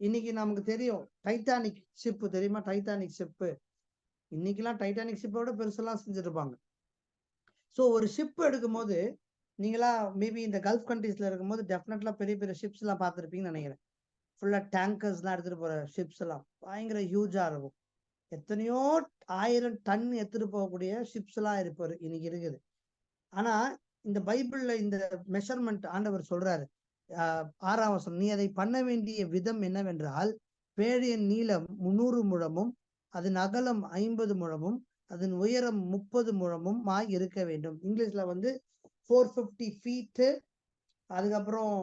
இன்னைக்கு நமக்கு தெரியும் டைட்டானிக் ஷிப் தெரியுமா? டைட்டானிக் ஷிப் இன்னைக்கெல்லாம் டைட்டானிக் ஷிப்போட பெருசெல்லாம் செஞ்சிருப்பாங்க. ஸோ ஒரு ஷிப் எடுக்கும் போது நீங்களா மேபி இந்த கல்ஃப் கண்ட்ரீஸ்ல இருக்கும்போது டெஃபினெட்லா பெரிய பெரிய ஷிப்ஸ் எல்லாம் பார்த்துருப்பீங்கன்னு நினைக்கிறேன். ஃபுல்லா டேங்கர்ஸ்லாம் எடுத்துட்டு போற ஷிப்ஸ் எல்லாம் பயங்கர ஹியூஜா இருக்கும். எத்தனையோ 1000 டன் எடுத்துட்டு போகக்கூடிய ஷிப்ஸ் எல்லாம் இருப்பாரு இன்னைக்கு இருக்குது. ஆனா இந்த பைபிள்ல இந்த மெஷர்மெண்ட் ஆண்டவர் சொல்றாரு 6ஆம் வசனம், நீ அதை பண்ண வேண்டிய விதம் என்னவென்றால், பேழையின் நீளம் 300 முழமும் அதன் அகலம் 50 முழமும் அதன் உயரம் 30 முழமும் இருக்க வேண்டும். இங்கிலீஷ்ல வந்து 450 feet, அதுக்கப்புறம்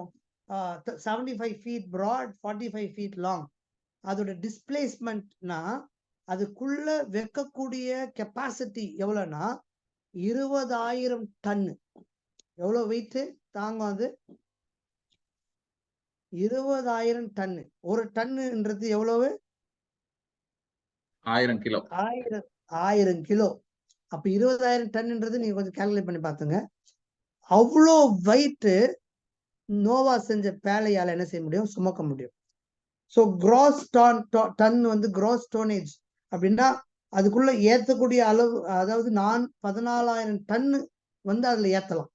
75 feet broad, 45 feet long. அதோட டிஸ்பிளேஸ்மெண்ட்னா அதுக்குள்ள வைக்கக்கூடிய கெப்பாசிட்டி எவ்வளவுனா 20,000 டன். எவ்வளவு வெயிட் தாங்கும் அது? 20,000 டன். ஒரு டன்னுன்றது எவ்வளவு? 1000 கிலோ. 1000 கிலோ. அப்ப 20,000 டன்ன்றது நீங்க கொஞ்சம் கால்குலேட் பண்ணி பாத்துங்க. அவ்வளோ வெயிட் நோவா செஞ்ச பேழையால என்ன செய்ய முடியும்? சுமக்க முடியும். ஸோ கிராஸ் டன் வந்து கிராஸ் டோனேஜ் அப்படின்னா அதுக்குள்ள ஏத்தக்கூடிய அளவு, அதாவது 14,000 டன் வந்து அதுல ஏத்தலாம்.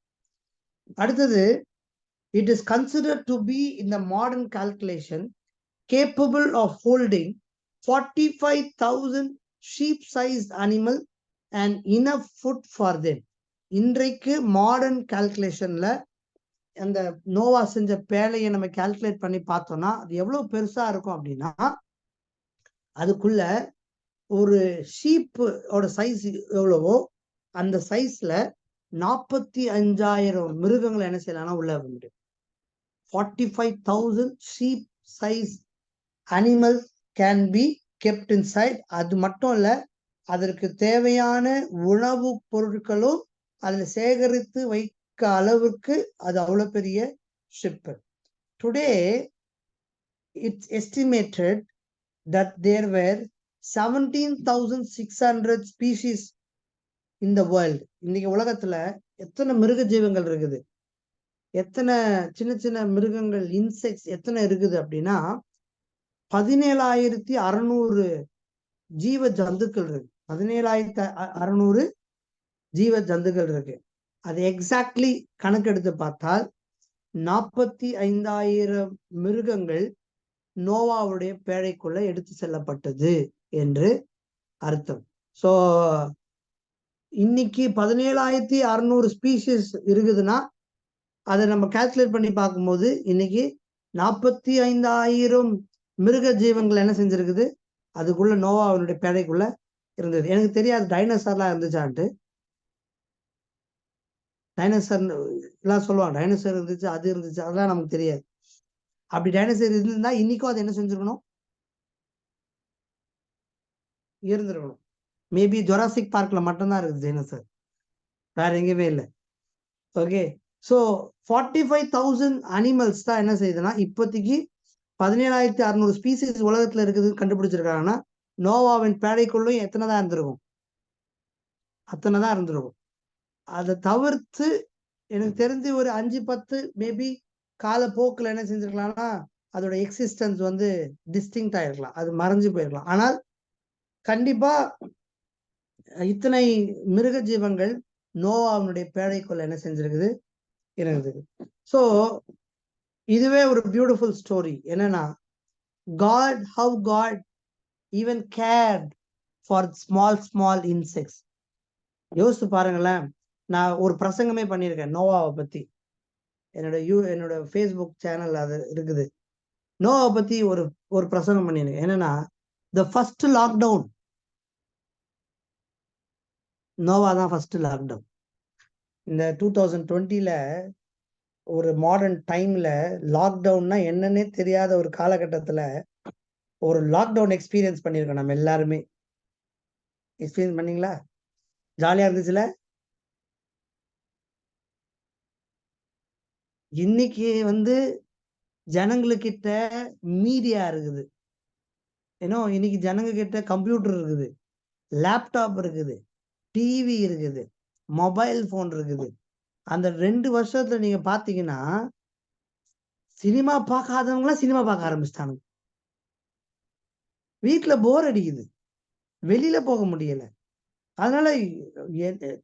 அடுத்தது, it is considered to be in the modern calculation capable of holding 45,000 sheep-sized animal and enough food for them. இன்றைக்கு மாடர்ன் கால்குலேஷன்ல அந்த நோவா செஞ்ச பேழையை நம்ம கால்குலேட் பண்ணி பார்த்தோம்னா அது எவ்வளவு பெருசா இருக்கும் அப்படின்னா, அதுக்குள்ள ஒரு ஷீப்போட சைஸ் எவ்வளவோ அந்த சைஸ்ல 45,000 மிருகங்களை என்ன செய்யலாம்னா உள்ள முடியும். 45,000 sheep size animals can be kept inside. அது மட்டும் இல்ல, அதற்கு தேவையான உணவு பொருட்களும் அதுல சேகரித்து வைக்க அளவுக்கு அது அவ்வளவு பெரிய ship. Today it's estimated that there were 17,600 species in the world. இன்னைக்கு உலகத்துல எத்தனை மிருக ஜீவங்கள் இருக்குது, எத்தனை சின்ன சின்ன மிருகங்கள், இன்செக்ட்ஸ் எத்தனை இருக்குது அப்படின்னா 17,600 ஜீவ ஜந்துக்கள் இருக்கு. 17,600 ஜீவ ஜந்துக்கள் இருக்கு. அது எக்ஸாக்ட்லி கணக்கெடுத்து பார்த்தால் 45,000 மிருகங்கள் நோவாவுடைய பேழைக்குள்ள எடுத்து செல்லப்பட்டது என்று அர்த்தம். ஸோ இன்னைக்கு 17,600 ஸ்பீஷிஸ் இருக்குதுன்னா அதை நம்ம கால்குலேட் பண்ணி பார்க்கும்போது இன்னைக்கு 45,000 மிருக ஜீவங்கள் என்ன செஞ்சிருக்குது, அதுக்குள்ள நோவாவுடைய பேழைக்குள்ள இருந்தது. எனக்கு தெரியாது டைனோசர்லாம் இருந்துச்சான்ட்டு. டைனோசர் எல்லாம் சொல்லுவாங்க, டைனோசர் இருந்துச்சு, அது இருந்துச்சு, அதெல்லாம் நமக்கு தெரியாது. அப்படி டைனோசர் இருந்திருந்தா இன்னைக்கும் அது என்ன செஞ்சிருக்கணும்? இருந்திருக்கணும். மேபி ஜொராசிக் பார்க்ல மட்டும்தான் இருக்குது டைனோசர், வேற எங்கேயுமே இல்லை. ஓகே, ஸோ 45,000 அனிமல்ஸ் தான் என்ன செய்யுதுன்னா இப்போதைக்கு 17,600 ஸ்பீசிஸ் உலகத்துல இருக்குது கண்டுபிடிச்சிருக்காங்கன்னா நோவாவின் பேழைக்குள்ளும் எத்தனை தான் இருந்திருக்கும்? அத்தனை தான் இருந்திருக்கும். அதை தவிர்த்து எனக்கு தெரிஞ்சு ஒரு 5-10 மேபி காலப்போக்கில் என்ன செஞ்சிருக்கலாம்னா அதோட எக்ஸிஸ்டன்ஸ் வந்து டிஸ்டிங்க்ட் ஆயிருக்கலாம், அது மறைஞ்சு போயிருக்கலாம். ஆனால் கண்டிப்பா இத்தனை மிருக ஜீவங்கள் நோவாவினுடைய பேழைக்குள்ள என்ன செஞ்சிருக்குது, இருக்குது. ஸோ இதுவே ஒரு பியூட்டிஃபுல் ஸ்டோரி. என்னன்னா how God even cared for small insects. யோசிச்சு பாருங்களேன், நான் ஒரு பிரசங்கமே பண்ணியிருக்கேன் நோவாவை பத்தி. என்னோட ஃபேஸ்புக் சேனல் அது இருக்குது. நோவா பத்தி ஒரு பிரசங்கம் பண்ணிருக்கேன். என்னன்னா, த ஃபர்ஸ்ட் லாக்டவுன் நோவா தான் ஃபர்ஸ்ட் லாக்டவுன். இந்த 2020ல ஒரு மாடர்ன் டைம்ல லாக்டவுன்னா என்னன்னே தெரியாத ஒரு காலகட்டத்துல ஒரு லாக்டவுன் எக்ஸ்பீரியன்ஸ் பண்ணியிருக்கோம் நம்ம எல்லாருமே. எக்ஸ்பீரியன்ஸ் பண்ணீங்களா? ஜாலியா இருந்துச்சுல? இன்னைக்கு ஜனங்களுக்கிட்ட மீடியா இருக்குது. இன்னைக்கு ஜனங்க கிட்ட கம்ப்யூட்டர் இருக்குது, லேப்டாப் இருக்குது, டிவி இருக்குது, மொபைல் போன் இருக்குது. அந்த 2 வருஷத்துல நீங்க பாத்தீங்கன்னா சினிமா பார்க்காதவங்களாம் சினிமா பார்க்க ஆரம்பிச்சிட்டானுங்க. வீட்டுல போர் அடிக்குது, வெளியில போக முடியல. அதனால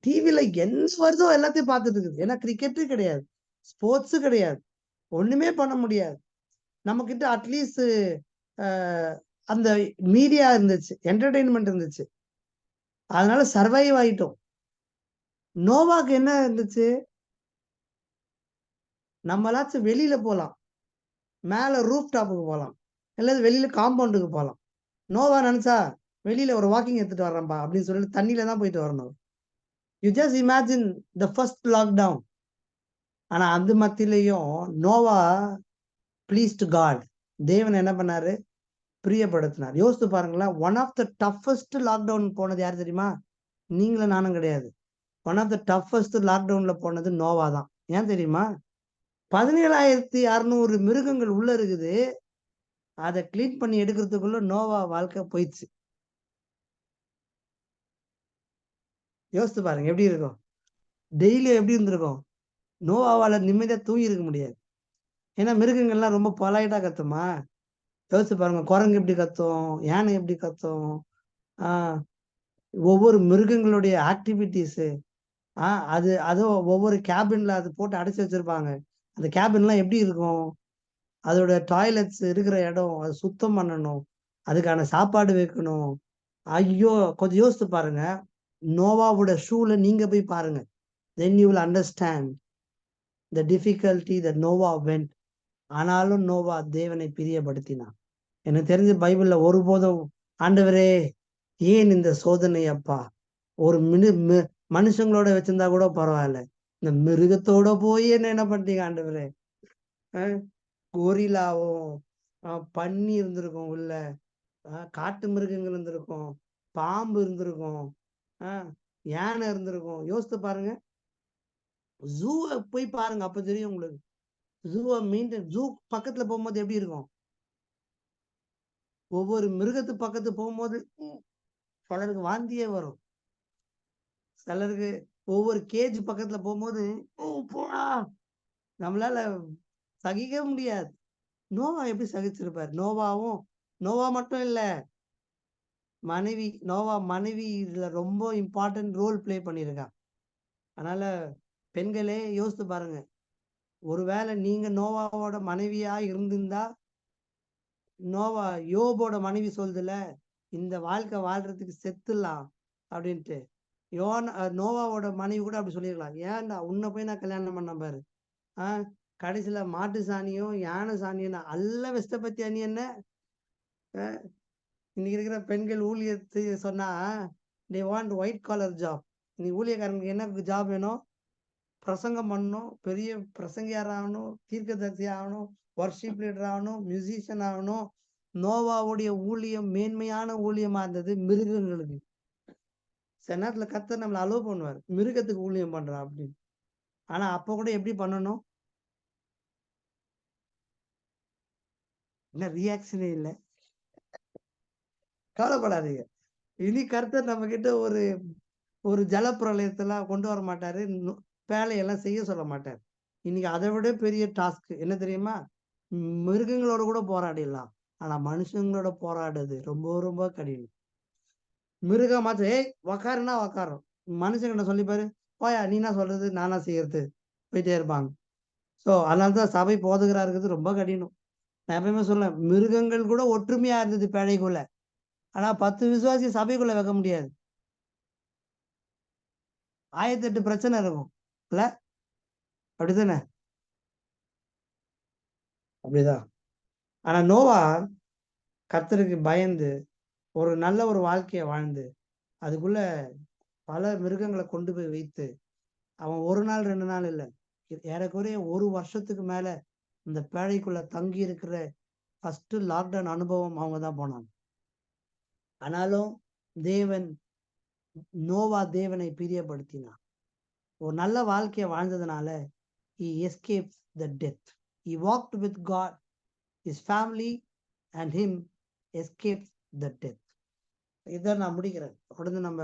டிவில என்ன வருதோ எல்லாத்தையும் பார்த்துட்டு இருக்குது. ஏன்னா கிரிக்கெட்டு கிடையாது, ஸ்போர்ட்ஸ் கிடையாது, ஒண்ணுமே பண்ண முடியாது. நம்ம கிட்ட அட்லீஸ்ட் அந்த மீடியா இருந்துச்சு, என்டர்டெயின்மெண்ட் இருந்துச்சு. அதனால சர்வைவ் ஆயிட்டோம். நோவாக்கு என்ன இருந்துச்சு? நம்மளாச்சும் வெளியில போலாம், மேல ரூஃப் டாப்புக்கு போலாம், அல்லது வெளியில காம்பவுண்டுக்கு போலாம். நோவா நினைச்சா வெளியில ஒரு வாக்கிங் எடுத்துட்டு வர்றேன்பா அப்படின்னு சொல்லிட்டு தண்ணியில தான் போயிட்டு வரணும். You just imagine the first lockdown. ஆனா அந்த மத்தியிலையும் நோவா ப்ளீஸ்ட் காட், தேவன் என்ன பண்ணாரு? பிரியப்படுத்தினார். யோசித்து பாருங்களேன். One of the toughest lockdown போனது யார் தெரியுமா? நீங்களும் நானும் கிடையாது. ஒன் ஆஃப் த டஃபஸ்ட் லாக்டவுன்ல போனது நோவா தான். ஏன் தெரியுமா? 17,600 மிருகங்கள் உள்ள இருக்குது. அதை கிளீன் பண்ணி எடுக்கிறதுக்குள்ள நோவா வாழ்க்கை போயிடுச்சு. யோசித்து பாருங்க எப்படி இருக்கும். டெய்லி எப்படி இருந்திருக்கும்? நோவாவால நிம்மதியா தூங்கி இருக்க முடியாது. ஏன்னா மிருகங்கள்லாம் ரொம்ப பொலைட்டா கத்துமா. யோசிச்சு பாருங்க, குரங்கு எப்படி கத்தும், யானை எப்படி கத்தும். ஒவ்வொரு மிருகங்களுடைய ஆக்டிவிட்டிஸ், அது ஒவ்வொரு கேபின்ல அது போட்டு அடைச்சு வச்சிருப்பாங்க. அந்த கேபின்லாம் எப்படி இருக்கும்? அதோட டாய்லெட்ஸ் இருக்கிற இடம் அது சுத்தம் பண்ணணும், அதுக்கான சாப்பாடு வைக்கணும். ஐயோ, கொஞ்சம் யோசித்து பாருங்க. நோவாவோட ஷூல நீங்க போய் பாருங்க. then you will understand the difficulty that Noah went. ஆனாலும் நோவா தேவனை பிரியப்படுத்தினான். எனக்கு தெரிஞ்ச பைபிள்ல ஒருபோதும் ஆண்டவரே ஏன் இந்த சோதனை அப்பா, ஒரு மனுஷங்களோட வச்சிருந்தா கூட பரவாயில்ல, இந்த மிருகத்தோட போய் என்ன பண்ணிட்டீங்க ஆண்டவரே? கொரிலாவும் பன்னி இருந்திருக்கும், உள்ள காட்டு மிருகங்கள் இருந்திருக்கும், பாம்பு இருந்திருக்கும், யானை இருந்திருக்கும். யோசித்து பாருங்க. ஜூவை போய் பாருங்க, அப்ப தெரியும் உங்களுக்கு. ஜூ பக்கத்துல போகும்போது எப்படி இருக்கும்? ஒவ்வொரு மிருகத்து பக்கத்து போகும்போது சிலருக்கு வாந்தியே வரும். சிலருக்கு ஒவ்வொரு கேஜ் பக்கத்துல போகும்போது போடா நம்மளால சகிக்க முடியாது. நோவா எப்படி சகிச்சிருப்பார்? நோவா மட்டும் இல்ல, நோவா மனைவி இதுல ரொம்ப இம்பார்ட்டன்ட் ரோல் பிளே பண்ணியிருக்கான். அதனால பெண்களே யோசித்து பாருங்க. ஒருவேளை நீங்க நோவாவோட மனைவியா இருந்திருந்தா, நோவா யோபோட மனைவி சொல்லுதுல, இந்த வாழ்க்கை வாழ்றதுக்கு செத்துலாம் அப்படின்ட்டு. நோவாவோட மனைவி கூட அப்படி சொல்லிருக்கலாம். ஏன்டா உன்னை போய் நான் கல்யாணம் பண்ண பாரு, கடைசியில மாட்டு சாணியும் யானை சாணியும் அல்ல வெஸ்ட பத்தி அணி என்ன. இன்னைக்கு இருக்கிற பெண்கள் ஊழியத்தை சொன்னா they want white collar job. நீ ஊழியக்காரனுக்கு என்ன ஜாப் வேணும்? பிரசங்கம் பண்ணணும், பெரிய பிரசங்கியார் ஆகணும், தீர்க்கதரிசி ஆகணும், வர்ஷிப் லீடர் ஆகணும், மியூசிஷியன் ஆகணும். நோவாவுடைய ஊழியம் மேன்மையான ஊழியமா இருந்தது மிருகங்களுக்கு. சில நேரத்துல கர்த்தர் நம்மளை அலோவ் பண்ணுவார், மிருகத்துக்கு ஊழியம் பண்றான் அப்படின்னு. ஆனா அப்ப கூட எப்படி பண்ணணும்? என்ன ரியாக்ஷனே இல்லை. கவலைப்படாதீங்க. இனி கர்த்தர் நம்ம கிட்ட ஒரு ஜலப்பிரளயத்தெல்லாம் கொண்டு வர மாட்டாரு, வேலையெல்லாம் செய்ய சொல்ல மாட்டார். இன்னைக்கு அதை விட பெரிய டாஸ்க் என்ன தெரியுமா? மிருகங்களோட கூட போராடிடலாம், ஆனா மனுஷங்களோட போராடுறது ரொம்ப ரொம்ப கடினம். மிருகமாச்சு உக்காருன்னா உக்காரும், மனுஷங்கிட்ட சொல்லிப்பாரு போயா நீ என்ன சொல்றது நானா செய்யறது போயிட்டே இருப்பாங்க. ஸோ அதனாலதான் சபை போதுகிறா இருக்குது ரொம்ப கடினம். நான் எப்பயுமே சொல்ல, மிருகங்கள் கூட ஒற்றுமையா இருந்தது பேழைக்குள்ள, ஆனா 10 விசுவாசி சபைக்குள்ள வைக்க முடியாது. 1008 பிரச்சனை இருக்கும் இல்ல, அப்படித்தானே? அப்படிதான். ஆனா நோவா கர்த்தருக்கு பயந்து ஒரு நல்ல ஒரு வாழ்க்கைய வாழ்ந்து அதுக்குள்ள பல மிருகங்களை கொண்டு போய் வைத்து அவன் 1 நாள் 2 நாள் இல்ல, ஏறக்குறைய 1 வருஷத்துக்கு மேல இந்த பேழைக்குள்ள தங்கி இருக்கிற ஃபர்ஸ்ட் லாக்டவுன் அனுபவம் அவங்க தான் போனாங்க. ஆனாலும் நோவா தேவனை பிரியப்படுத்தினான். ஒரு நல்ல வாழ்க்கைய வாழ்ந்ததுனால he escaped the death. He walked with God. His family and him escaped the death. இதை நான் முடிக்கிறேன். தொடர்ந்து நம்ம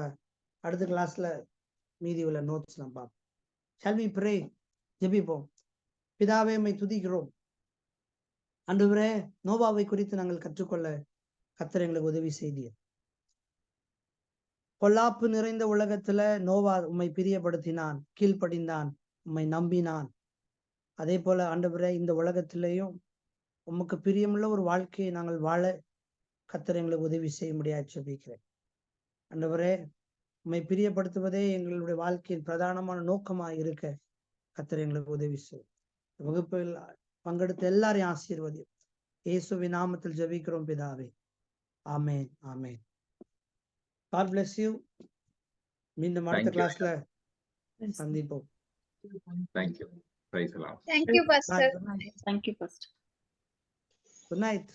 அடுத்த கிளாஸ்ல மீதி உள்ள நோட்ஸ் நம்ம பார்ப்போம். Shall we pray? ஜெபிப்போம். பிதாவே, உம்மை துதிக்கிறோம். ஆண்டவரே, நோவாவை குறித்து நாங்கள் கற்றுக்கொள்ள கர்த்தர் எங்களுக்கு உதவி செய்தீர். பொல்லாப்பு நிறைந்த உலகத்துல நோவா உம்மை பிரியப்படுத்தினான், கீழ்ப்படிந்தான், உம்மை நம்பினான். அதே போல ஆண்டவரே, இந்த உலகத்திலேயும் உமக்கு பிரியமுள்ள ஒரு வாழ்க்கையை நாங்கள் வாழ கர்த்தர் எங்களுக்கு உதவி செய்ய முடியாது ஜெபிக்கிறேன். ஆண்டவரே, உம்மை பிரியப்படுத்துவதே எங்களுடைய வாழ்க்கையின் பிரதானமான நோக்கமாக இருக்க கர்த்தர் எங்களுக்கு உதவி செய்யும். வகுப்பில் பங்கெடுத்த எல்லாரையும் ஆசீர்வதியும். இயேசுவின் நாமத்தில் ஜெபிக்கிறோம் பிதாவே. ஆமென், ஆமென். God bless you. மீண்டும் அடுத்த Thank you. கிளாஸ்ல சந்திப்போம். Thank you. Praise the Lord. Thank you, Pastor. Thank you, Pastor. Good night.